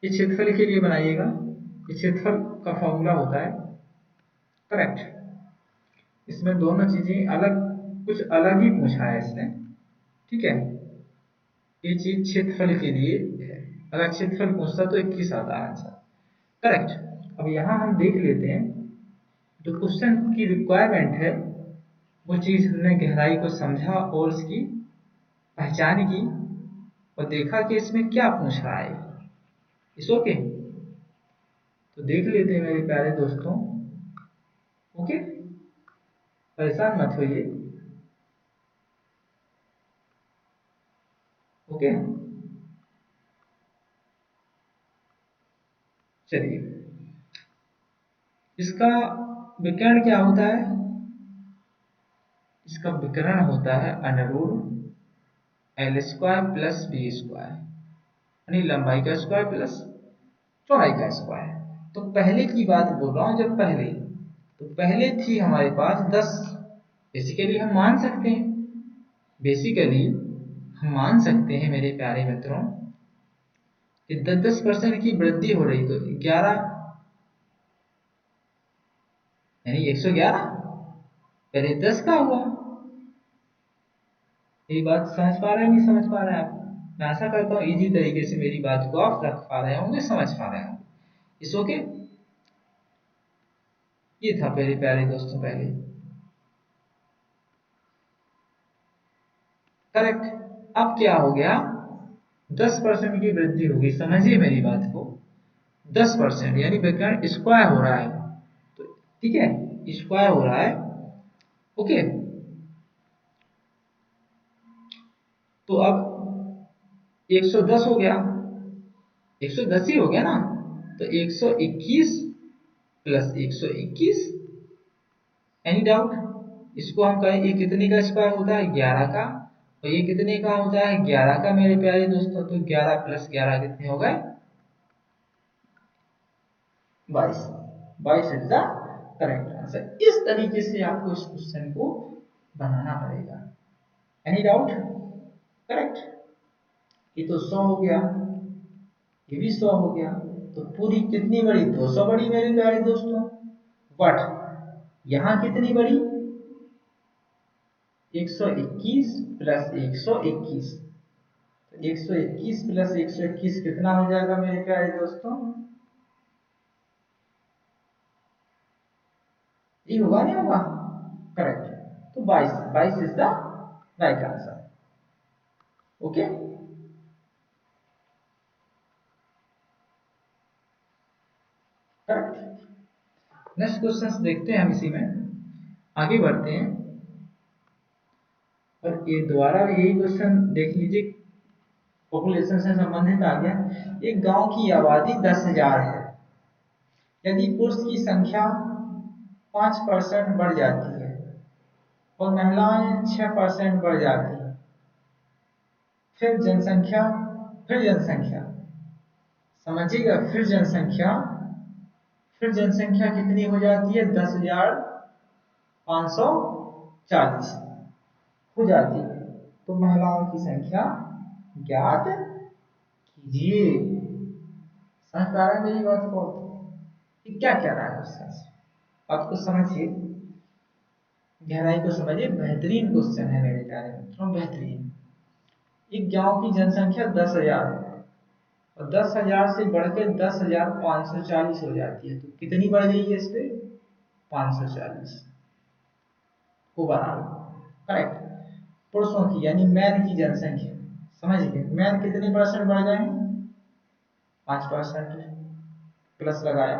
ये क्षेत्रफल के लिए बनाइएगा, ये क्षेत्रफल का फॉर्मूला होता है, करेक्ट। इसमें दोनों चीजें अलग, कुछ अलग ही पूछा है इसने, ठीक है। ये चीज क्षेत्रफल के लिए है, अगर क्षेत्रफल पूछता तो 21 आता आंसर, करेक्ट। अब यहाँ हम देख लेते हैं, जो क्वेश्चन की रिक्वायरमेंट है वो चीज हमने गहराई को समझा और उसकी पहचान की और देखा कि इसमें क्या पूछ रहा है। इस ओके, तो देख लेते हैं मेरे प्यारे दोस्तों। ओके, परेशान मत होइए। ओके, चलिए, इसका विकर्ण क्या होता है? इसका विकर्ण होता है √L² प्लस B², यानी लंबाई का स्क्वायर प्लस चौड़ाई का स्क्वायर। तो पहले की बात बोल रहा हूं, जब पहले, तो पहले थी हमारे पास 10। बेसिकली हम मान सकते हैं, बेसिकली हम मान सकते हैं मेरे प्यारे मित्रों कि 10% की वृद्धि हो रही, तो 11 यानी 111, पहले 10 का हुआ। ये बात समझ पा रहे हैं, नहीं समझ पा रहे हैं आप? मैं आशा करता हूँ इजी तरीके से मेरी बात को आप रख पा रहे होंगे, समझ पा रहे होंगे। इस ओके, ये था मेरे प्यारे दोस्तों पहले, करेक्ट। अब क्या हो गया? 10% की वृद्धि होगी, समझिए मेरी बात को। 10% यानी विकर्ण स्क्वायर हो रहा है, तो ठीक है, स्क्वायर हो रहा है। ओके, तो अब 110 हो गया, 110 ही हो गया ना, तो 121 प्लस 121, एनी डाउट? इसको हम कहें, ये कितने का स्क्वायर होता है? 11 का। और ये कितने का होता है? 11 का मेरे प्यारे दोस्तों। तो 11 प्लस 11 कितने हो गए? 22। 22 इज द करेक्ट आंसर। इस तरीके से आपको इस क्वेश्चन को बनाना पड़ेगा। Any doubt? करेक्ट। ये तो 100 हो गया, ये भी 100 हो गया, तो पूरी कितनी बड़ी? 200 बड़ी मेरे प्यारे दोस्तों। बट यहां कितनी बड़ी? 121 प्लस 121। 121 प्लस 121 कितना हो जाएगा मेरे प्यारे दोस्तों? ये होगा, नहीं होगा? करेक्ट। तो 22, 22 is the right answer. Okay, correct. Next question देखते हैं हम, इसी में आगे बढ़ते हैं। और ये दोबारा यही क्वेश्चन देख लीजिए, पॉपुलेशन से संबंधित आ गया। एक गांव की आबादी 10,000 है, यदि पुरुष की संख्या 5% बढ़ जाती है और महिलाएं 6% बढ़ जाती है, फिर जनसंख्या, फिर जनसंख्या, समझिएगा, फिर जनसंख्या कितनी हो जाती है? 10,540 हो जाती है। तो महिलाओं की संख्या ज्ञात कीजिए। समझ पा रहे हैं मेरी बात को? ये क्या कह रहा है क्वेश्चन? बात को समझिए, गहराई को समझिए। बेहतरीन क्वेश्चन है मेरे प्यारे मित्रों, बेहतरीन। एक गांव की जनसंख्या 10,000 है और 10,000 से बढ़कर 10,540 हो जाती है, तो कितनी बढ़ गई है इस पे? 540 को बना लो, करेक्ट। पुरुषों की यानी मैन की जनसंख्या, समझ गए, मैन कितनी परसेंट बढ़ गए? 5% प्लस लगाया।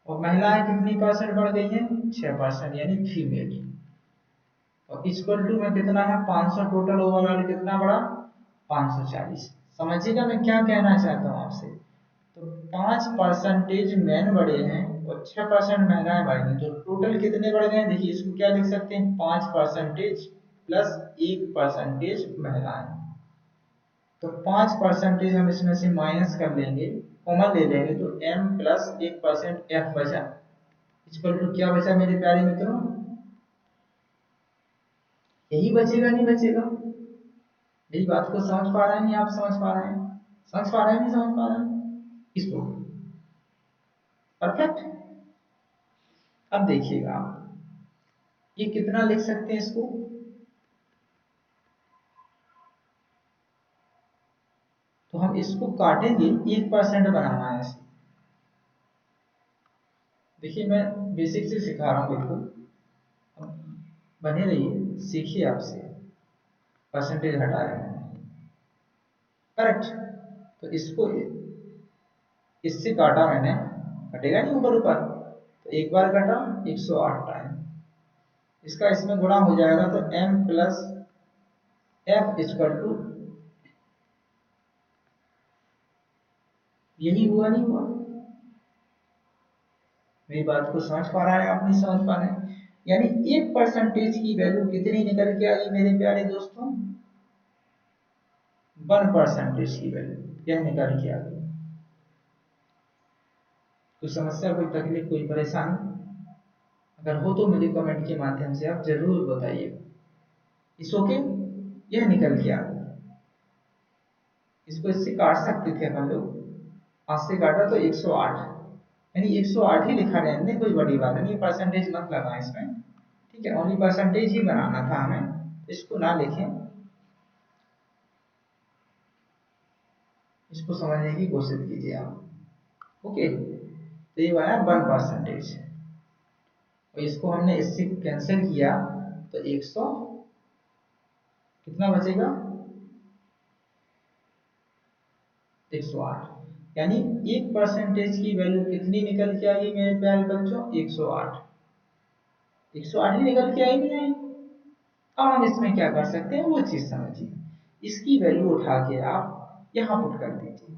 और महिलाएं कितनी परसेंट बढ़ गई हैं? 6% यानी फीमेल। और इक्वल टू में कितना है? 500, टोटल ओवरऑल कितना बढ़ा? 540। समझिएगा मैं क्या कहना चाहता हूं आपसे। तो 5% मैन बढ़े हैं और 6% महिलाएं बढ़ी हैं, तो टोटल कितने बढ़ गए हैं? देखिए, इसको क्या लिख सकते हैं? 5% प्लस 1% महिलाएं। तो 5% हम इसमें से माइनस कर लेंगे, कॉमन ले लेंगे, तो m प्लस 1% f बचा। इक्वल टू क्या बचा मेरे प्यारे मित्रों? यही बचेगा नहीं बचेगा। मेरी बात को समझ पा रहे हैं नहीं आप समझ पा रहे हैं? समझ पा रहे हैं नहीं समझ पा रहे हैं इसको? परफेक्ट। अब देखिएगा आप ये कितना लिख सकते हैं इसको? तो हम इसको काटेंगे, 1% बनाना है इसे। देखिए मैं बेसिक से सिखा रहा हूँ बिल्कुल, बने रहिए, सीखिए आपसे। परसेंटेज हटाया मैंने, करेक्ट। तो इसको इससे काटा मैंने, कटेगा नहीं ऊपर ऊपर, तो एक बार कटा 108 टाइम, इसका इसमें गुणा हो जाएगा तो m plus f equal to, यही हुआ नहीं हुआ? मेरी बात को समझ पा रहा है आप नहीं समझ पा रहे हैं? यानी 1% की वैल्यू कितनी निकल के आई मेरे प्यारे दोस्तों? 1% की वैल्यू यह निकल के आ गई। कोई समस्या, कोई तकलीफ, कोई परेशानी अगर हो तो मुझे कमेंट के माध्यम से आप जरूर बताइए। इस ओके, यह निकल के आ गई। इसको इससे काट सकते थे हम लोग, 5 से काटा तो 108, यानी 108 ही लिखा रहने दें, कोई बड़ी बात नहीं, परसेंटेज मत लगाएं इसमें, ठीक है? ओनली परसेंटेज ही बनाना था हमें, इसको ना लिखें, इसको समझने की कोशिश कीजिए आप। ओके, तो ये बना 1%, और इसको हमने इससे कैंसिल किया तो 100 कितना बचेगा? 108। यानी 1% की वैल्यू कितनी निकल के आई मेरे प्यारे बच्चों? 108। 108 ही निकल के आई नहीं आई? अब हम इसमें क्या कर सकते हैं वो चीज समझिए। इसकी वैल्यू उठा के आप यहां पुट कर दीजिए,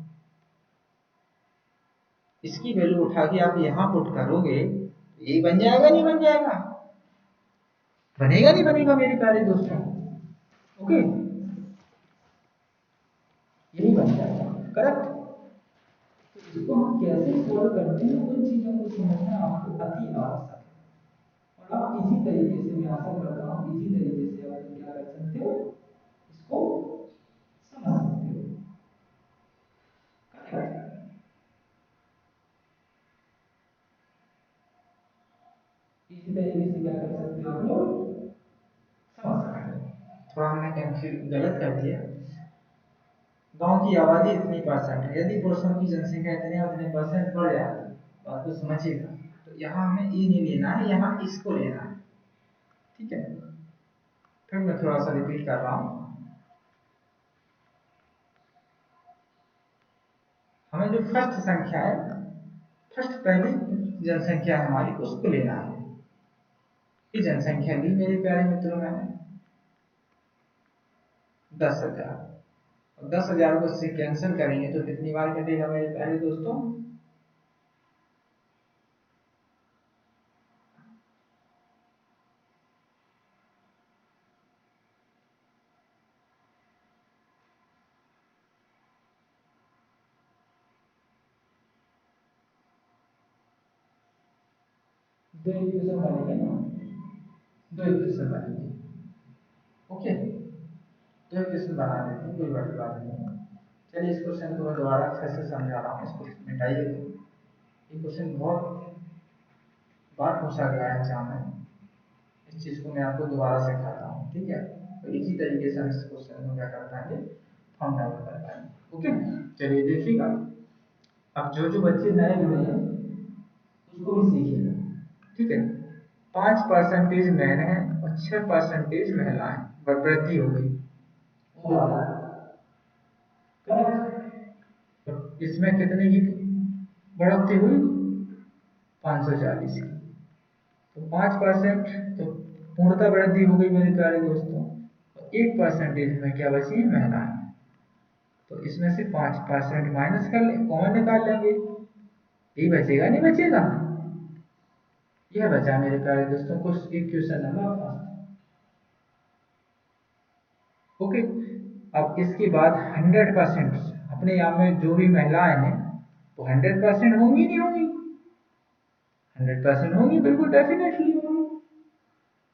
इसकी वैल्यू उठा के आप यहां पुट करोगे, यही बन जाएगा नहीं बन जाएगा? बनेगा नहीं बनेगा मेरे प्यारे दोस्तों? ओके, यही बन जाएगा, करेक्ट। तो इसको हम कैसे सॉल्व करते हैं उन चीजों को समझना आपको अति आवश्यक है, और आप इसी तरीके से, मैं आशा करता हूँ इसी तरीके से आप क्या कर सकते हो, इसको समझ सकते हो, करेक्ट। इसी तरीके से क्या कर सकते हो आप लोग, समझ सकते हो। थोड़ा हमने कंफ्यूज गलत कर दिया। गांव की आबादी इतनी परसेंट है, यदि पुरुषों की जनसंख्या इतने और इतने परसेंट बढ़ जाए, बात को समझिएगा, तो यहाँ हमें ये नहीं लेना है, यहाँ इसको लेना है, ठीक है? फिर मैं थोड़ा सा रिपीट कर रहा हूँ। हमें जो फर्स्ट संख्या है, फर्स्ट पहली जनसंख्या है हमारी, उसको लेना है। ये जनसंख्या ली मेरे प्यारे मित्रों, मैंने 10,000, और 10,000 को इससे कैंसिल करेंगे तो कितनी बार कटेगा मेरे प्यारे दोस्तों? दो इक्वेशन बनेंगे ना, दो इक्वेशन बनेंगे, ओके, दो इक्वेशन बना देते हैं, कोई बड़ी बात नहीं है। चलिए इस क्वेश्चन को मैं दोबारा फिर से समझा रहा हूँ, इसको मिटाइए। ये क्वेश्चन बहुत बार पूछा गया है एग्जाम में, इस चीज को मैं आपको दोबारा सिखाता हूँ, ठीक है? तो इसी तरीके से हम इस क्वेश्चन को क्या कर पाएंगे, फॉर्म डाउन कर पाएंगे। ओके, चलिए देखिएगा, अब जो जो बच्चे नए जुड़े हैं उसको भी सीखिएगा, ठीक है? 5% मैन है और 6% महिलाएं, वृद्धि हो गई, वो वाला, करेक्ट। तो इसमें कितने की बढ़ोतरी हुई? 540 की। तो 5% तो पूर्णतः वृद्धि हो गई मेरे प्यारे दोस्तों, और 1% में क्या बची है? महिलाएं। तो इसमें से 5% माइनस कर ले, कॉमन निकाल लेंगे, यही बचेगा नहीं बचेगा? यह बचा मेरे प्यारे दोस्तों कुछ इक्वेशन नंबर 5। ओके, अब इसके बाद 100%, अपने यहाँ में जो भी महिलाएं हैं वो 100% होंगी नहीं होंगी? 100% होंगी, बिल्कुल डेफिनेटली होंगी,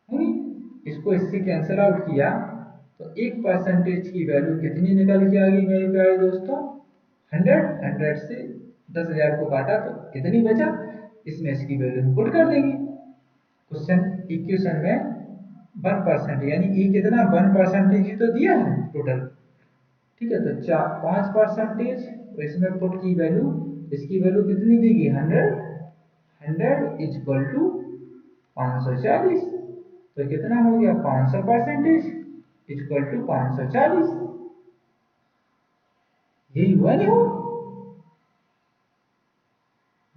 होंगी। इसको इससे कैंसिल आउट किया तो 1% की वैल्यू कितनी निकल के आ गई मेरे प्यारे दोस्तों? 100 से 10,000 को काटा तो कितनी बचा? इसमें इसकी वैल्यू पुट कर देंगे। क्वेश्चन इक्वेशन में 1% यानी ई कितना 1% ही तो दिया है टोटल। ठीक है, तो 5% तो इसमें पुट की वैल्यू, इसकी वैल्यू कितनी देगी? 100 इज इक्वल टू 540। तो कितना हो गया? 500% इक्वल टू 540। यही हुआ नहीं हो?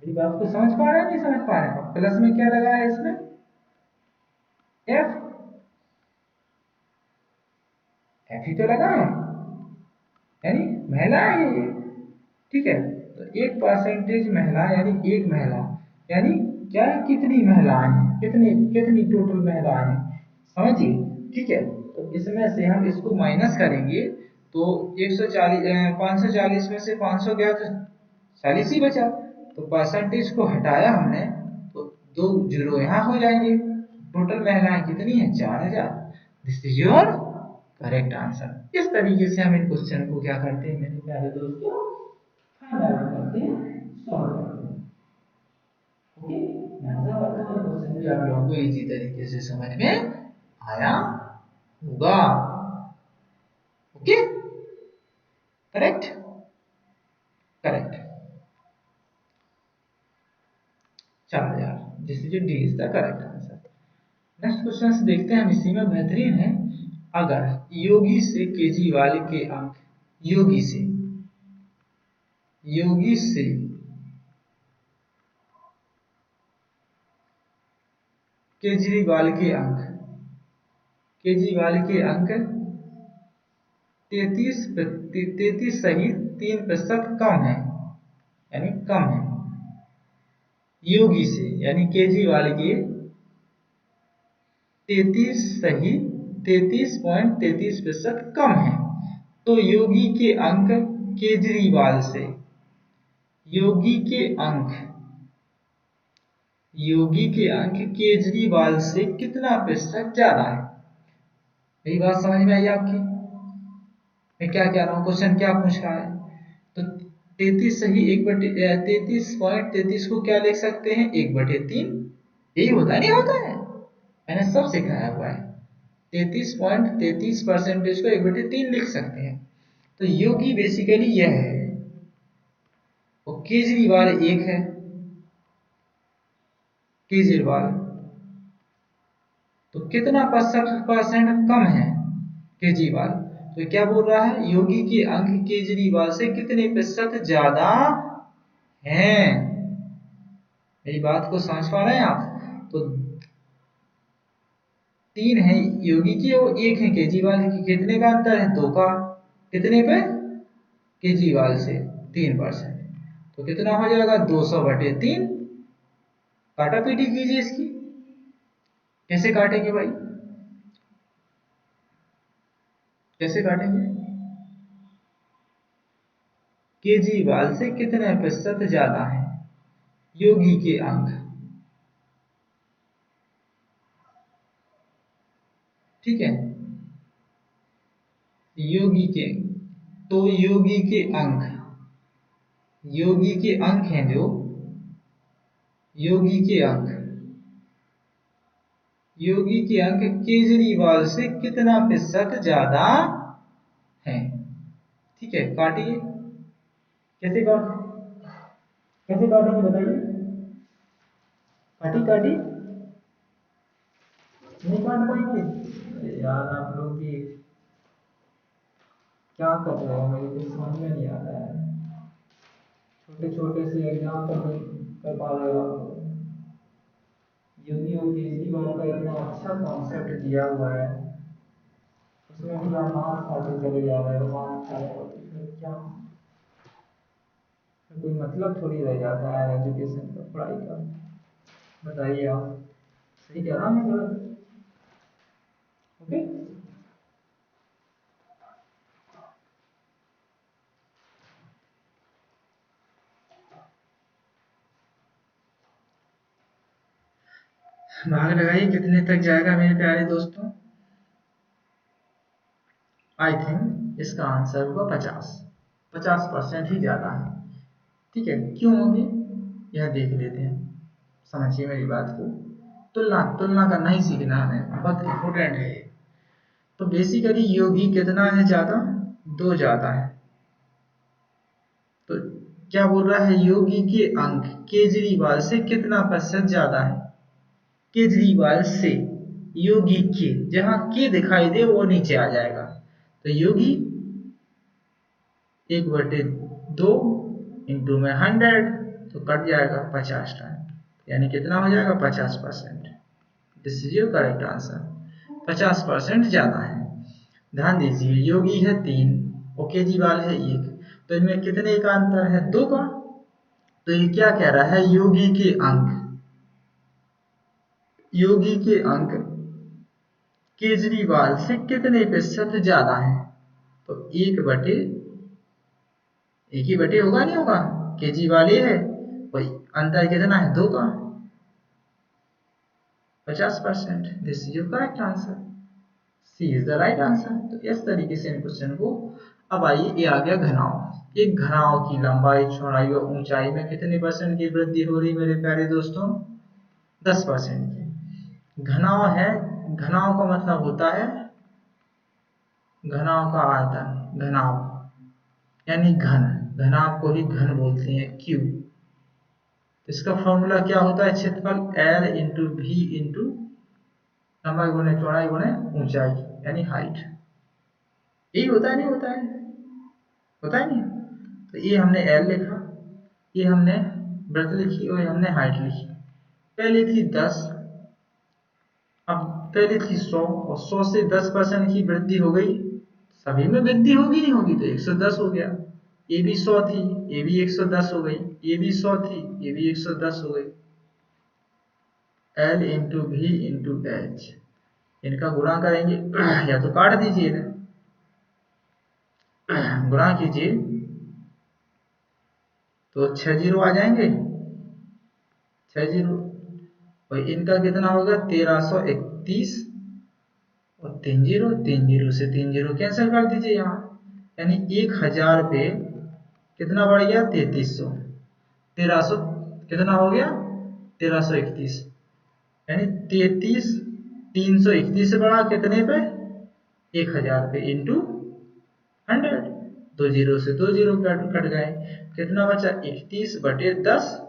मेरी बात को समझ पा रहे हैं नहीं समझ पा रहे हैं? प्लस में क्या लगा है इसमें? एफ, एफ ही तो लगा है, यानी महिला है ये। ठीक है, तो 1% महिला यानी एक महिला, यानी क्या है? कितनी महिलाएं हैं, कितनी कितनी टोटल महिलाएं हैं, समझिए। ठीक है, तो इसमें से हम इसको माइनस करेंगे तो 140 540 में से 500 गया तो 40 ही बचा। तो परसेंटेज को हटाया हमने तो 2 जीरो यहाँ हो जाएंगे। टोटल महिलाएं कितनी है? 4000। This is your correct answer. इस तरीके से हम इन क्वेश्चन को क्या करते हैं मेरे प्यारे दोस्तों? फाइंड आउट करते हैं, सॉल्व करते हैं। ओके, मैं आशा करता हूँ क्वेश्चन भी आप लोगों को इजी तरीके से समझ में आया होगा। Okay, correct, correct. चलो यार, this is D is the correct answer. Next question से देखते हैं हम, इसी में बेहतरीन है। अगर योगी से केजरीवाल के अंक, योगी से, योगी से केजरीवाल के अंक, केजरीवाल के अंक 33 सही 3% कम है, यानी कम है। योगी से यानी केजरीवाल के 33 सही 33.33% कम है, तो योगी के अंक केजरीवाल से, योगी के अंक, योगी के अंक केजरीवाल से कितना प्रतिशत ज्यादा है? यही बात समझ में आई आपकी? मैं क्या कह रहा हूँ, क्वेश्चन क्या पूछ रहा है? तो 33 सही 33.33 को क्या लिख सकते हैं? 1/3। यही होता नहीं होता है, मैंने सब सिखाया हुआ है। 33.33% को 1/3 लिख सकते हैं। तो योगी बेसिकली यह है और केजरीवाल एक है, केजरीवाल तो कितना परसेंट कम है केजरीवाल? तो क्या बोल रहा है? योगी के अंक केजरीवाल से कितने प्रतिशत ज्यादा हैं? मेरी बात को समझ पा रहे हैं आप? तो 3 है योगी के और 1 है केजरीवाल के, कितने का अंतर है? 2 का। कितने पे? केजरीवाल से 3%। तो कितना हो जाएगा? 200/3। काटा पीटी कीजिए इसकी। कैसे काटेंगे भाई? कैसे काटेंगे? केजरीवाल से कितने प्रतिशत ज्यादा है योगी के अंक? ठीक है, योगी के, तो योगी के अंक, योगी के अंक हैं जो, योगी के अंक, योगी के अंक केजरीवाल से कितना प्रतिशत ज्यादा है? ठीक है, काटिए। कैसे काट, कैसे काटेंगे बताइए? काटी काटी नहीं काट पाएंगे? अरे यार आप लोग भी क्या कर रहे हो, मेरे को समझ में नहीं आ रहा है। छोटे छोटे से एग्जाम्पल नहीं कर पा रहे हो आप लोग। योगी और केजरीवाल का इतना अच्छा कॉन्सेप्ट दिया हुआ है, उसमें भी आप मार खाते चले जा रहे हो, मार खा रहे हो, इसमें क्या कोई मतलब थोड़ी रह जाता है एजुकेशन का, पढ़ाई का? बताइए आप, सही कह रहा हूँ मैं गलत? ओके, भाग लगाइए कितने तक जाएगा मेरे प्यारे दोस्तों। आई थिंक इसका आंसर होगा 50% ही ज्यादा है। ठीक है, क्यों होगी यह देख लेते हैं। समझिए मेरी बात को, तुलना तुलना करना ही सीखना है, बहुत इंपॉर्टेंट है। तो बेसिकली योगी कितना है ज्यादा, 2 ज्यादा है। तो क्या बोल रहा है, योगी के अंक केजरीवाल से कितना प्रतिशत ज्यादा है। केजरीवाल से योगी के, जहां के दिखाई दे वो नीचे आ जाएगा। तो योगी 1/2 इंटू में 100, तो कट जाएगा 50 टाइम, यानी कितना हो जाएगा 50%। This is your correct answer, 50% ज्यादा है। ध्यान दीजिए, योगी है 3 और केजरीवाल है 1, तो इनमें कितने का अंतर है, 2 का। तो ये क्या कह रहा है, योगी के अंक केजरीवाल से कितने प्रतिशत ज्यादा है। तो 1/1 ही होगा, नहीं होगा, केजरीवाल ये है, वही अंतर कितना है, 2 का, 50%। This is your correct answer, C is the right answer. तो इस तरीके से इन क्वेश्चन को, अब आइए ये आ गया घनाव। एक घनाव की लंबाई, चौड़ाई और ऊंचाई में कितने परसेंट की वृद्धि हो रही मेरे प्यारे दोस्तों, 10% की। घनाव है, घनाव का मतलब होता है घनाव का आयतन, घनाव यानी घन, घनाव को ही घन बोलते हैं, क्यू। इसका फॉर्मूला क्या होता है, क्षेत्रफल L इंटू V इंटू लंबाई गुणे चौड़ाई गुणे ऊंचाई यानी हाइट। यही होता है, नहीं होता है, होता है नहीं। तो ये हमने L लिखा, ये हमने वृत्त लिखी और ये हमने हाइट लिखी। पहले थी 10, अब पहले थी 100 और 100 से 10% की वृद्धि हो गई, सभी में वृद्धि होगी, नहीं होगी, तो 110 हो गया। ये भी 100 थी, ये भी 110 हो गई, ये भी 100 थी, ये भी 110 हो गई। L into V into H, इनका गुणा करेंगे या तो काट दीजिए ना, गुणा कीजिए तो 6 जीरो आ जाएंगे, 6 जीरो, और इनका कितना होगा 1331, और 3 जीरो, 3 जीरो से 3 जीरो कैंसिल कर दीजिए यहाँ, यानी 1000 पे कितना बढ़ गया 3300, 1300 कितना हो गया 1331, यानी 331 से बढ़ा कितने पे 1000 पे इंटू 100, 2 जीरो से 2 जीरो कट गए, कितना बचा 31/10,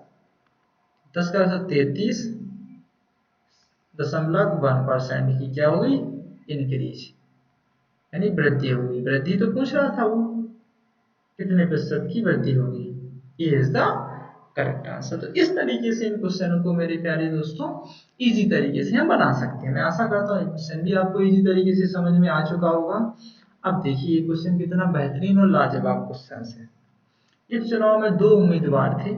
10 का 33.1% की क्या होगी इंक्रीज, यानी वृद्धि होगी। वृद्धि तो पूछ रहा था वो, कितने प्रतिशत की वृद्धि होगी, ये इज द करेक्ट आंसर। तो इस तरीके से इन क्वेश्चनों को मेरे प्यारे दोस्तों इजी तरीके से हम बना सकते हैं। मैं आशा करता हूँ क्वेश्चन भी आपको इजी तरीके से समझ में आ चुका होगा। अब देखिए ये क्वेश्चन कितना बेहतरीन और लाजवाब क्वेश्चन है। इस चुनाव में 2 उम्मीदवार थे,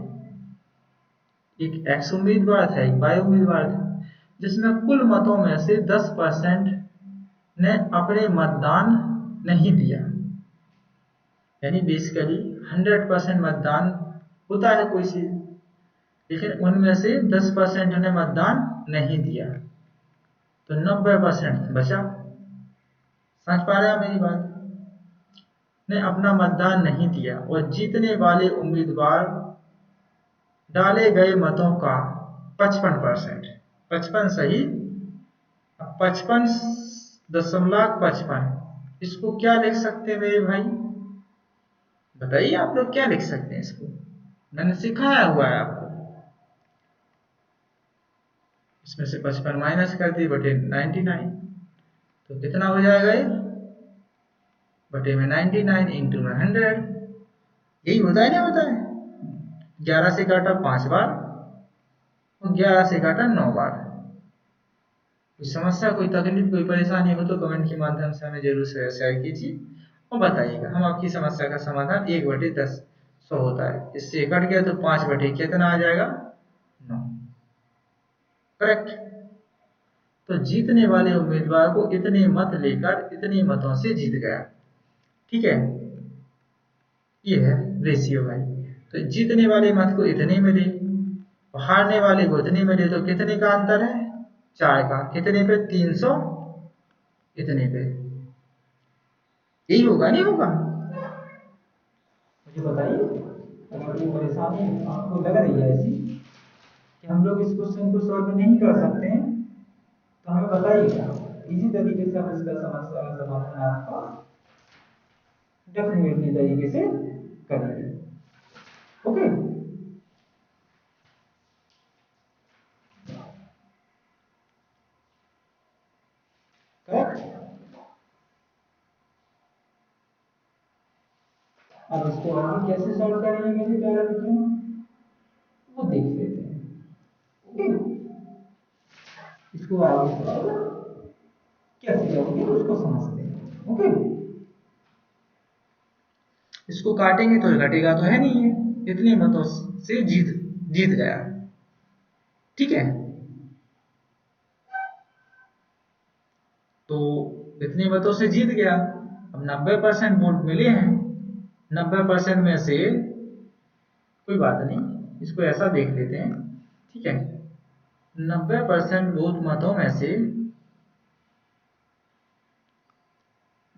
एक एक्स उम्मीदवार था, एक वाई उम्मीदवार था, जिसमें कुल मतों में से 10% ने अपने मतदान नहीं दिया, यानी बेसिकली 100% मतदान होता है कोई सी, लेकिन उनमें से 10% ने मतदान नहीं दिया, तो 90% बचा। समझ पा रहे हैं मेरी बात, ने अपना मतदान नहीं दिया, और जीतने वाले उम्मीदवार डाले गए मतों का 55%, 55 सही, 55.55, इसको क्या लिख सकते हैं मेरे भाई, बताइए आप लोग क्या लिख सकते हैं इसको, मैंने सिखाया हुआ है आपको। इसमें से 55 माइनस कर दी बटे 99, तो कितना हो जाएगा ये, बटे में 99 इंटू में 100, यही होता है, नहीं होता है। 11 से काटा 5 बार और 11 से काटा 9 बार। कोई समस्या, कोई तकलीफ, कोई परेशानी हो तो कमेंट के माध्यम से हमें जरूर शेयर कीजिए और बताइएगा, हम आपकी समस्या का समाधान 1/10 100 होता है, इससे कट गया तो 5 बटे कितना आ जाएगा 9, करेक्ट। तो जीतने वाले उम्मीदवार को इतने मत लेकर इतने मतों से जीत गया, ठीक है, ये है रेशियो भाई। तो जीतने वाले मत को इतने मिले, हारने वाले को इतने मिले, तो कितने का अंतर है 4 का, कितने पे 300, इतने पे। यही होगा नहीं होगा? मुझे बताइए, अगर कोई परेशानी आपको लग रही है ऐसी कि हम लोग इस क्वेश्चन को सॉल्व नहीं कर सकते हैं, तो हमें बताइएगा। इसी तरीके से हम इसका समस्या का समाधान आपका डेफिनेटली तरीके से करेंगे। Okay, correct. अब इसको आगे कैसे सॉल्व करेंगे मेरे प्यारे बच्चों, वो देख लेते हैं। ओके, इसको आगे सॉल्व कैसे करेंगे उसको समझते हैं। ओके, इसको काटेंगे तो घटेगा तो है नहीं है, इतने मतों से जीत जीत गया। ठीक है, तो इतने मतों से जीत गया। अब 90% वोट मिले हैं, 90% में से कोई बात नहीं, इसको ऐसा देख लेते हैं। ठीक है, 90% वोट मतों में से,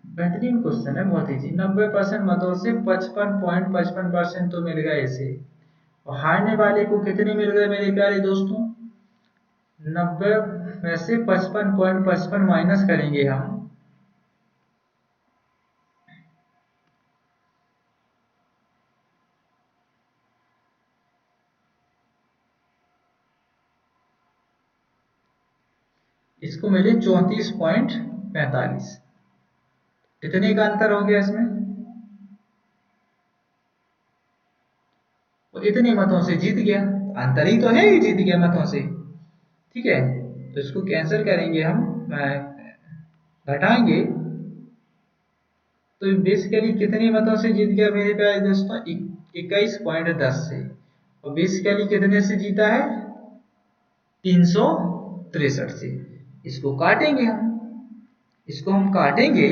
बेहतरीन क्वेश्चन है, बहुत इजी। 90% मतों से 55.55% तो मिल गए इसे, और हारने वाले को कितने मिल गए मेरे प्यारे दोस्तों? 90 में से 55.55 माइनस करेंगे हम, इसको मिले 34.45। कितने का अंतर हो गया इसमें? वो इतने मतों से जीत गया, अंतर ही तो है, ही जीत गया मतों से। ठीक है, तो इसको कैंसिल करेंगे हम, घटाएंगे, तो बेसिकली कितने मतों से जीत गया मेरे प्यारे दोस्तों? 21.10 से। और बेसिकली कितने से जीता है? 363 से। इसको काटेंगे हम, इसको हम काटेंगे,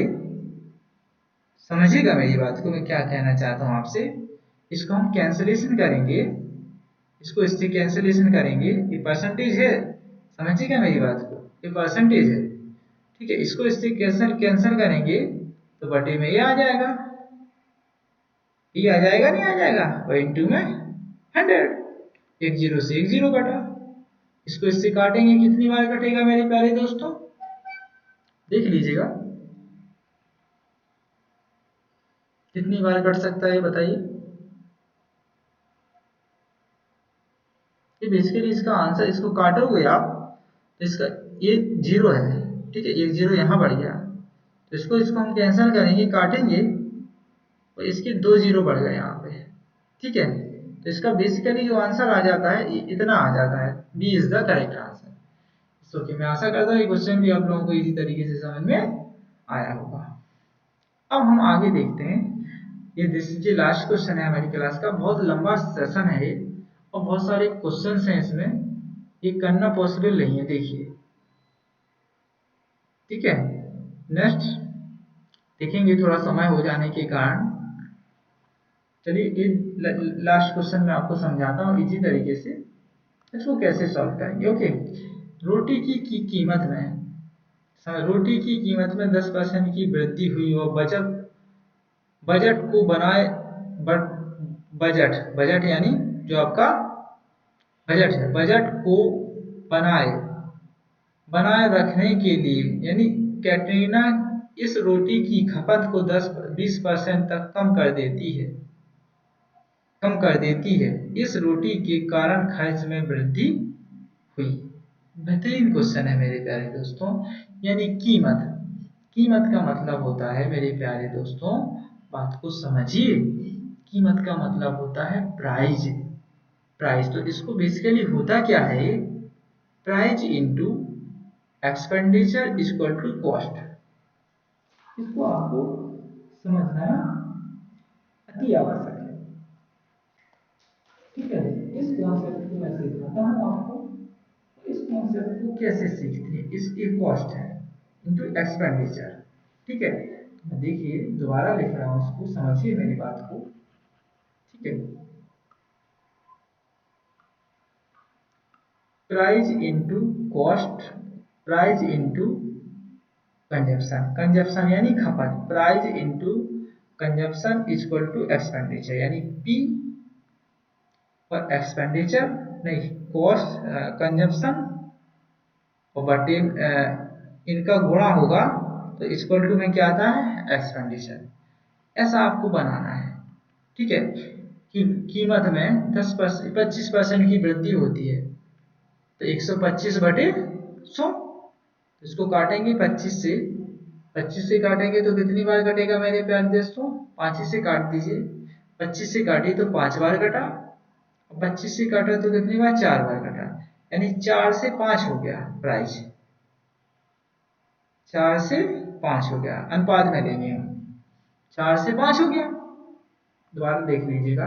समझिएगा मेरी बात को, मैं क्या कहना चाहता हूं आपसे। इसको हम कैंसलेशन करेंगे, इसको इससे कैंसलेशन करेंगे, ये परसेंटेज है, समझिएगा मेरी बात को, ये परसेंटेज है। ठीक है, इसको इससे कैंसल कैंसल करेंगे तो बटे में ये आ जाएगा, ये आ जाएगा नहीं आ जाएगा, और इंटू में 100, एक जीरो से एक जीरो कटा। इसको इससे काटेंगे, कितनी बार कटेगा मेरे प्यारे दोस्तों? देख लीजिएगा कितनी बार कट सकता है, बताइए। ये बेसिकली इसका आंसर, इसको काटोगे आप तो इसका ये जीरो है। ठीक है, एक जीरो यहाँ बढ़ गया, तो इसको हम कैंसिल करेंगे, काटेंगे, और इसके दो जीरो बढ़ गए यहाँ पे। ठीक है, तो इसका बेसिकली जो आंसर आ जाता है इतना आ जाता है, B is the correct answer. So कि मैं आशा करता हूँ ये क्वेश्चन भी आप लोगों को इसी तरीके से समझ में आया होगा। अब हम आगे देखते हैं, ये दिस इज लास्ट क्वेश्चन है हमारी क्लास का, बहुत लंबा सेशन है ये, और बहुत सारे क्वेश्चन हैं इसमें, ये करना पॉसिबल नहीं है, देखिए। ठीक है, नेक्स्ट देखेंगे, थोड़ा समय हो जाने के कारण। चलिए, ये लास्ट क्वेश्चन मैं आपको समझाता हूँ इसी तरीके से, इसको कैसे सॉल्व करेंगे। ओके, रोटी की कीमत में, रोटी की कीमत में 10% की वृद्धि हुई, और बचत बजट को बनाए, बजट बजट यानी जो आपका बजट है, बजट को बनाए बनाए रखने के लिए, यानी कैटरीना इस रोटी की खपत को 10-20% तक कम कर देती है। इस रोटी के कारण खर्च में वृद्धि हुई। बेहतरीन क्वेश्चन है मेरे प्यारे दोस्तों। यानी कीमत, कीमत का मतलब होता है मेरे प्यारे दोस्तों, बात को समझिए, कीमत का मतलब होता है प्राइस। प्राइस, तो इसको बेसिकली होता क्या है, price into expenditure equal to cost. इसको आपको समझना अति आवश्यक है। ठीक है, इस कॉन्सेप्ट को मैं सिखाता हूं आपको। इस कॉन्सेप्ट को कैसे सीखते हैं, इस एक कॉस्ट है इनटू एक्सपेंडिचर। ठीक है, मैं देखिए दोबारा लिख रहा हूं, इसको समझिए मेरी बात को। ठीक है, price into cost, price into consumption, consumption यानी खपत, price into consumption is equal to expenditure, यानी पी और एक्सपेंडिचर नहीं कॉस्ट कंजप्शन और बटे इनका गुणा होगा तो इक्वल टू में क्या आता है एक्सपेंडिचर। ऐसा आपको बनाना है, ठीक है। कीमत में 25% की वृद्धि होती है तो 125 बटे 100, इसको काटेंगे 25 से, 25 से काटेंगे तो कितनी बार कटेगा मेरे प्यारे दोस्तों, 5 से काट दीजिए, 25 से काटिए तो 5 बार कटा, 25 से काटा तो कितनी बार 4 बार कटा, यानी 4 से 5 हो गया प्राइस, 4 से 5 हो गया, अनुपात में लेंगे हम, 4 से 5 हो गया। दोबारा देख लीजिएगा,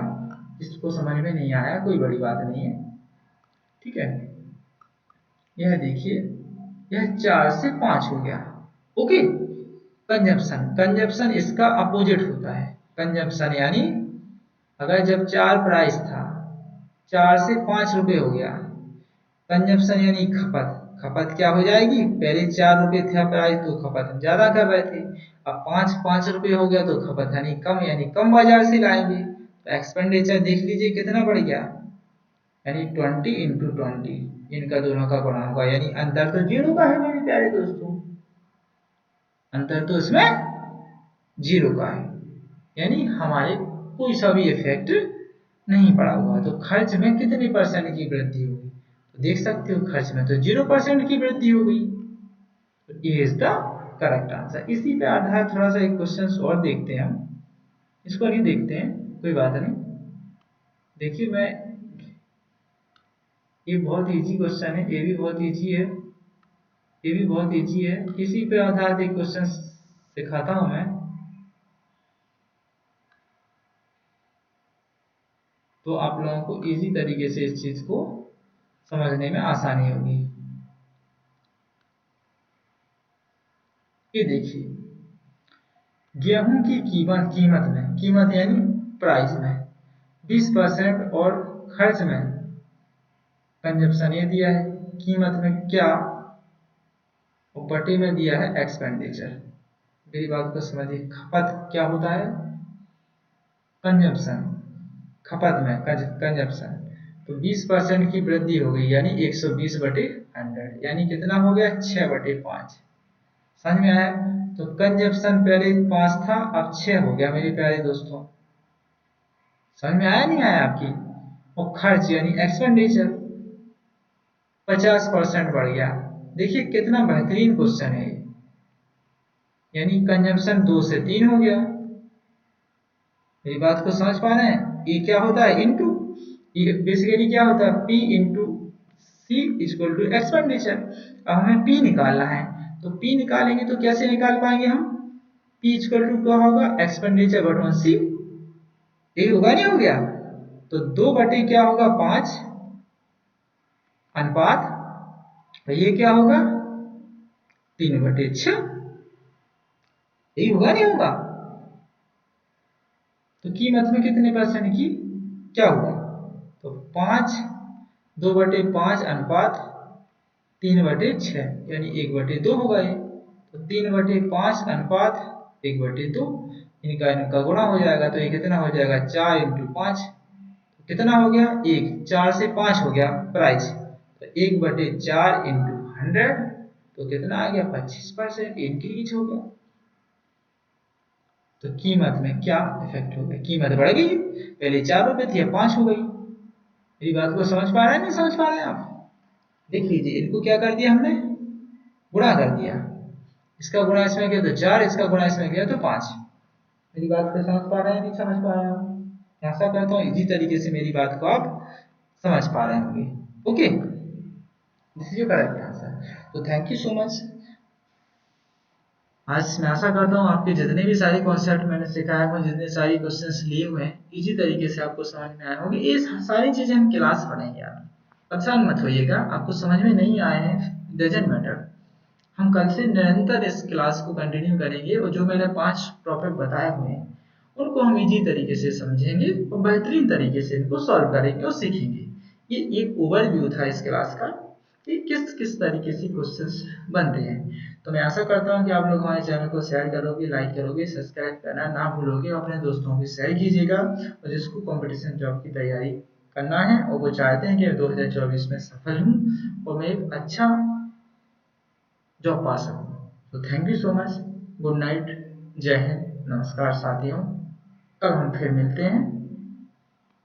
जिसको समझ में नहीं आया कोई बड़ी बात नहीं है, ठीक है। यह देखिए यह 4 से 5 हो गया, ओके। कंजप्शन, कंजप्शन इसका अपोजिट होता है, कंजप्शन यानी अगर जब 4 प्राइस था 4 से 5 रुपए हो गया, कंजप्शन यानी खपत, खपत क्या हो जाएगी, पहले 4 रुपए था प्राइस तो खपत हम ज्यादा कर रहे थे, अब 5 रुपए हो गया तो खपत यानी कम बाजार से लाएंगे, तो एक्सपेंडिचर देख लीजिए कितना बढ़ गया, यानी 20 इंटू 20, इनका दोनों का गुणा होगा, यानी अंतर तो 0 का है मेरे प्यारे दोस्तों, अंतर तो इसमें 0 का है, यानी हमारे कोई सा भी इफेक्ट नहीं पड़ा हुआ। तो खर्च में कितनी परसेंट की वृद्धि होगी, तो देख सकते हो खर्च में तो 0% की वृद्धि हो गई, तो ये इज द करेक्ट आंसर। इसी पे आधार थोड़ा सा एक क्वेश्चन और देखते हैं हम, इसको नहीं देखते हैं कोई बात नहीं, देखिए मैं ये बहुत इजी क्वेश्चन है, ये भी बहुत इजी है, ये भी बहुत इजी है, इसी पे आधारित एक क्वेश्चन सिखाता हूं मैं, तो आप लोगों को इजी तरीके से इस चीज को समझने में आसानी होगी। ये देखिए गेहूं की कीमत यानी प्राइस में 20% और खर्च में कंजप्शन ये दिया है, कीमत में क्या और बटे में दिया है एक्सपेंडिचर। मेरी बात को समझिए, खपत क्या होता है, कंजप्शन, खपत में कंजप्शन, तो 20% की वृद्धि हो गई यानी 120 बटे 100, यानी कितना हो गया 6 बटे 5, समझ में आया। तो कंजप्शन पहले 5 था अब 6 हो गया मेरे प्यारे दोस्तों, समझ में आया नहीं आया आपकी। और खर्च यानी एक्सपेंडिचर 50% बढ़ गया, देखिए कितना बेहतरीन क्वेश्चन है, यानी कंजप्शन 2 से 3 हो गया। मेरी बात को समझ पा रहे हैं, ये क्या होता है इनटू, ये बेसिकली क्या होता है P into C equal to expenditure. अब हमें P निकालना है, तो P निकालेंगे तो कैसे निकाल पाएंगे हम, P इक्वल टू क्या होगा एक्सपेंडिचर बटन सी, यही होगा नहीं हो गया, तो 2 बटे क्या होगा 5 अनुपात, तो ये क्या होगा 3 बटे 6, यही होगा नहीं होगा। तो कीमत में कितने परसेंट की क्या हुआ, तो 5 2 बटे 5 अनुपात 3 बटे 6, यानी 1 बटे 2 होगा ये, तो 3 बटे 5 अनुपात 1 बटे 2, इनका गुणा हो जाएगा, तो ये कितना हो जाएगा 4 इंटू 5, तो कितना हो गया 1, 4 से 5 हो गया प्राइस, तो 1 बटे 4 इंटू 100, तो कितना आ गया 25% इंक्रीज हो गया। तो कीमत में क्या इफेक्ट हो गया, कीमत बढ़ गई, पहले 4 रुपए थी अब 5 हो गई। मेरी बात को समझ पा रहे हैं नहीं समझ पा रहे हैं आप, देख लीजिए इनको क्या कर दिया हमने गुणा कर दिया, इसका गुणा इसमें किया तो 4, इसका गुणा इसमें किया तो 5। मेरी बात को समझ पा रहे हैं नहीं समझ पा रहे हैं, आशा करता हूँ इजी तरीके से मेरी बात को आप समझ पा रहे होंगे, okay. This is your correct answer, तो थैंक यू सो मच। आज मैं आशा करता हूँ आपके जितने भी सारे कॉन्सेप्ट मैंने सिखाया है, जितने सारे क्वेश्चंस लिए हुए हैं इजी तरीके से आपको समझ में आए होंगे। ये सारी चीजें हम क्लास पढ़ेंगे, आप परेशान मत होइएगा, आपको समझ में नहीं आए हैं डजंट मैटर, हम कल से निरंतर इस क्लास को कंटिन्यू करेंगे और जो मैंने 5 टॉपिक बताए हुए हैं उनको हम इजी तरीके से समझेंगे और बेहतरीन तरीके से इनको सॉल्व करेंगे और सीखेंगे। ये एक ओवरव्यू था इस क्लास का कि किस किस तरीके से क्वेश्चंस बन रहे हैं। तो मैं आशा करता हूँ कि आप लोग हमारे चैनल को शेयर करोगे, लाइक करोगे, सब्सक्राइब करना ना भूलोगे, अपने दोस्तों को शेयर कीजिएगा और जिसको कंपटीशन जॉब की तैयारी करना है और वो चाहते हैं कि 2024 में सफल हूँ और मैं एक अच्छा जॉब पा सकूँ। तो thank you so much, good night, जय हिंद, नमस्कार साथियों, कल हम फिर मिलते हैं।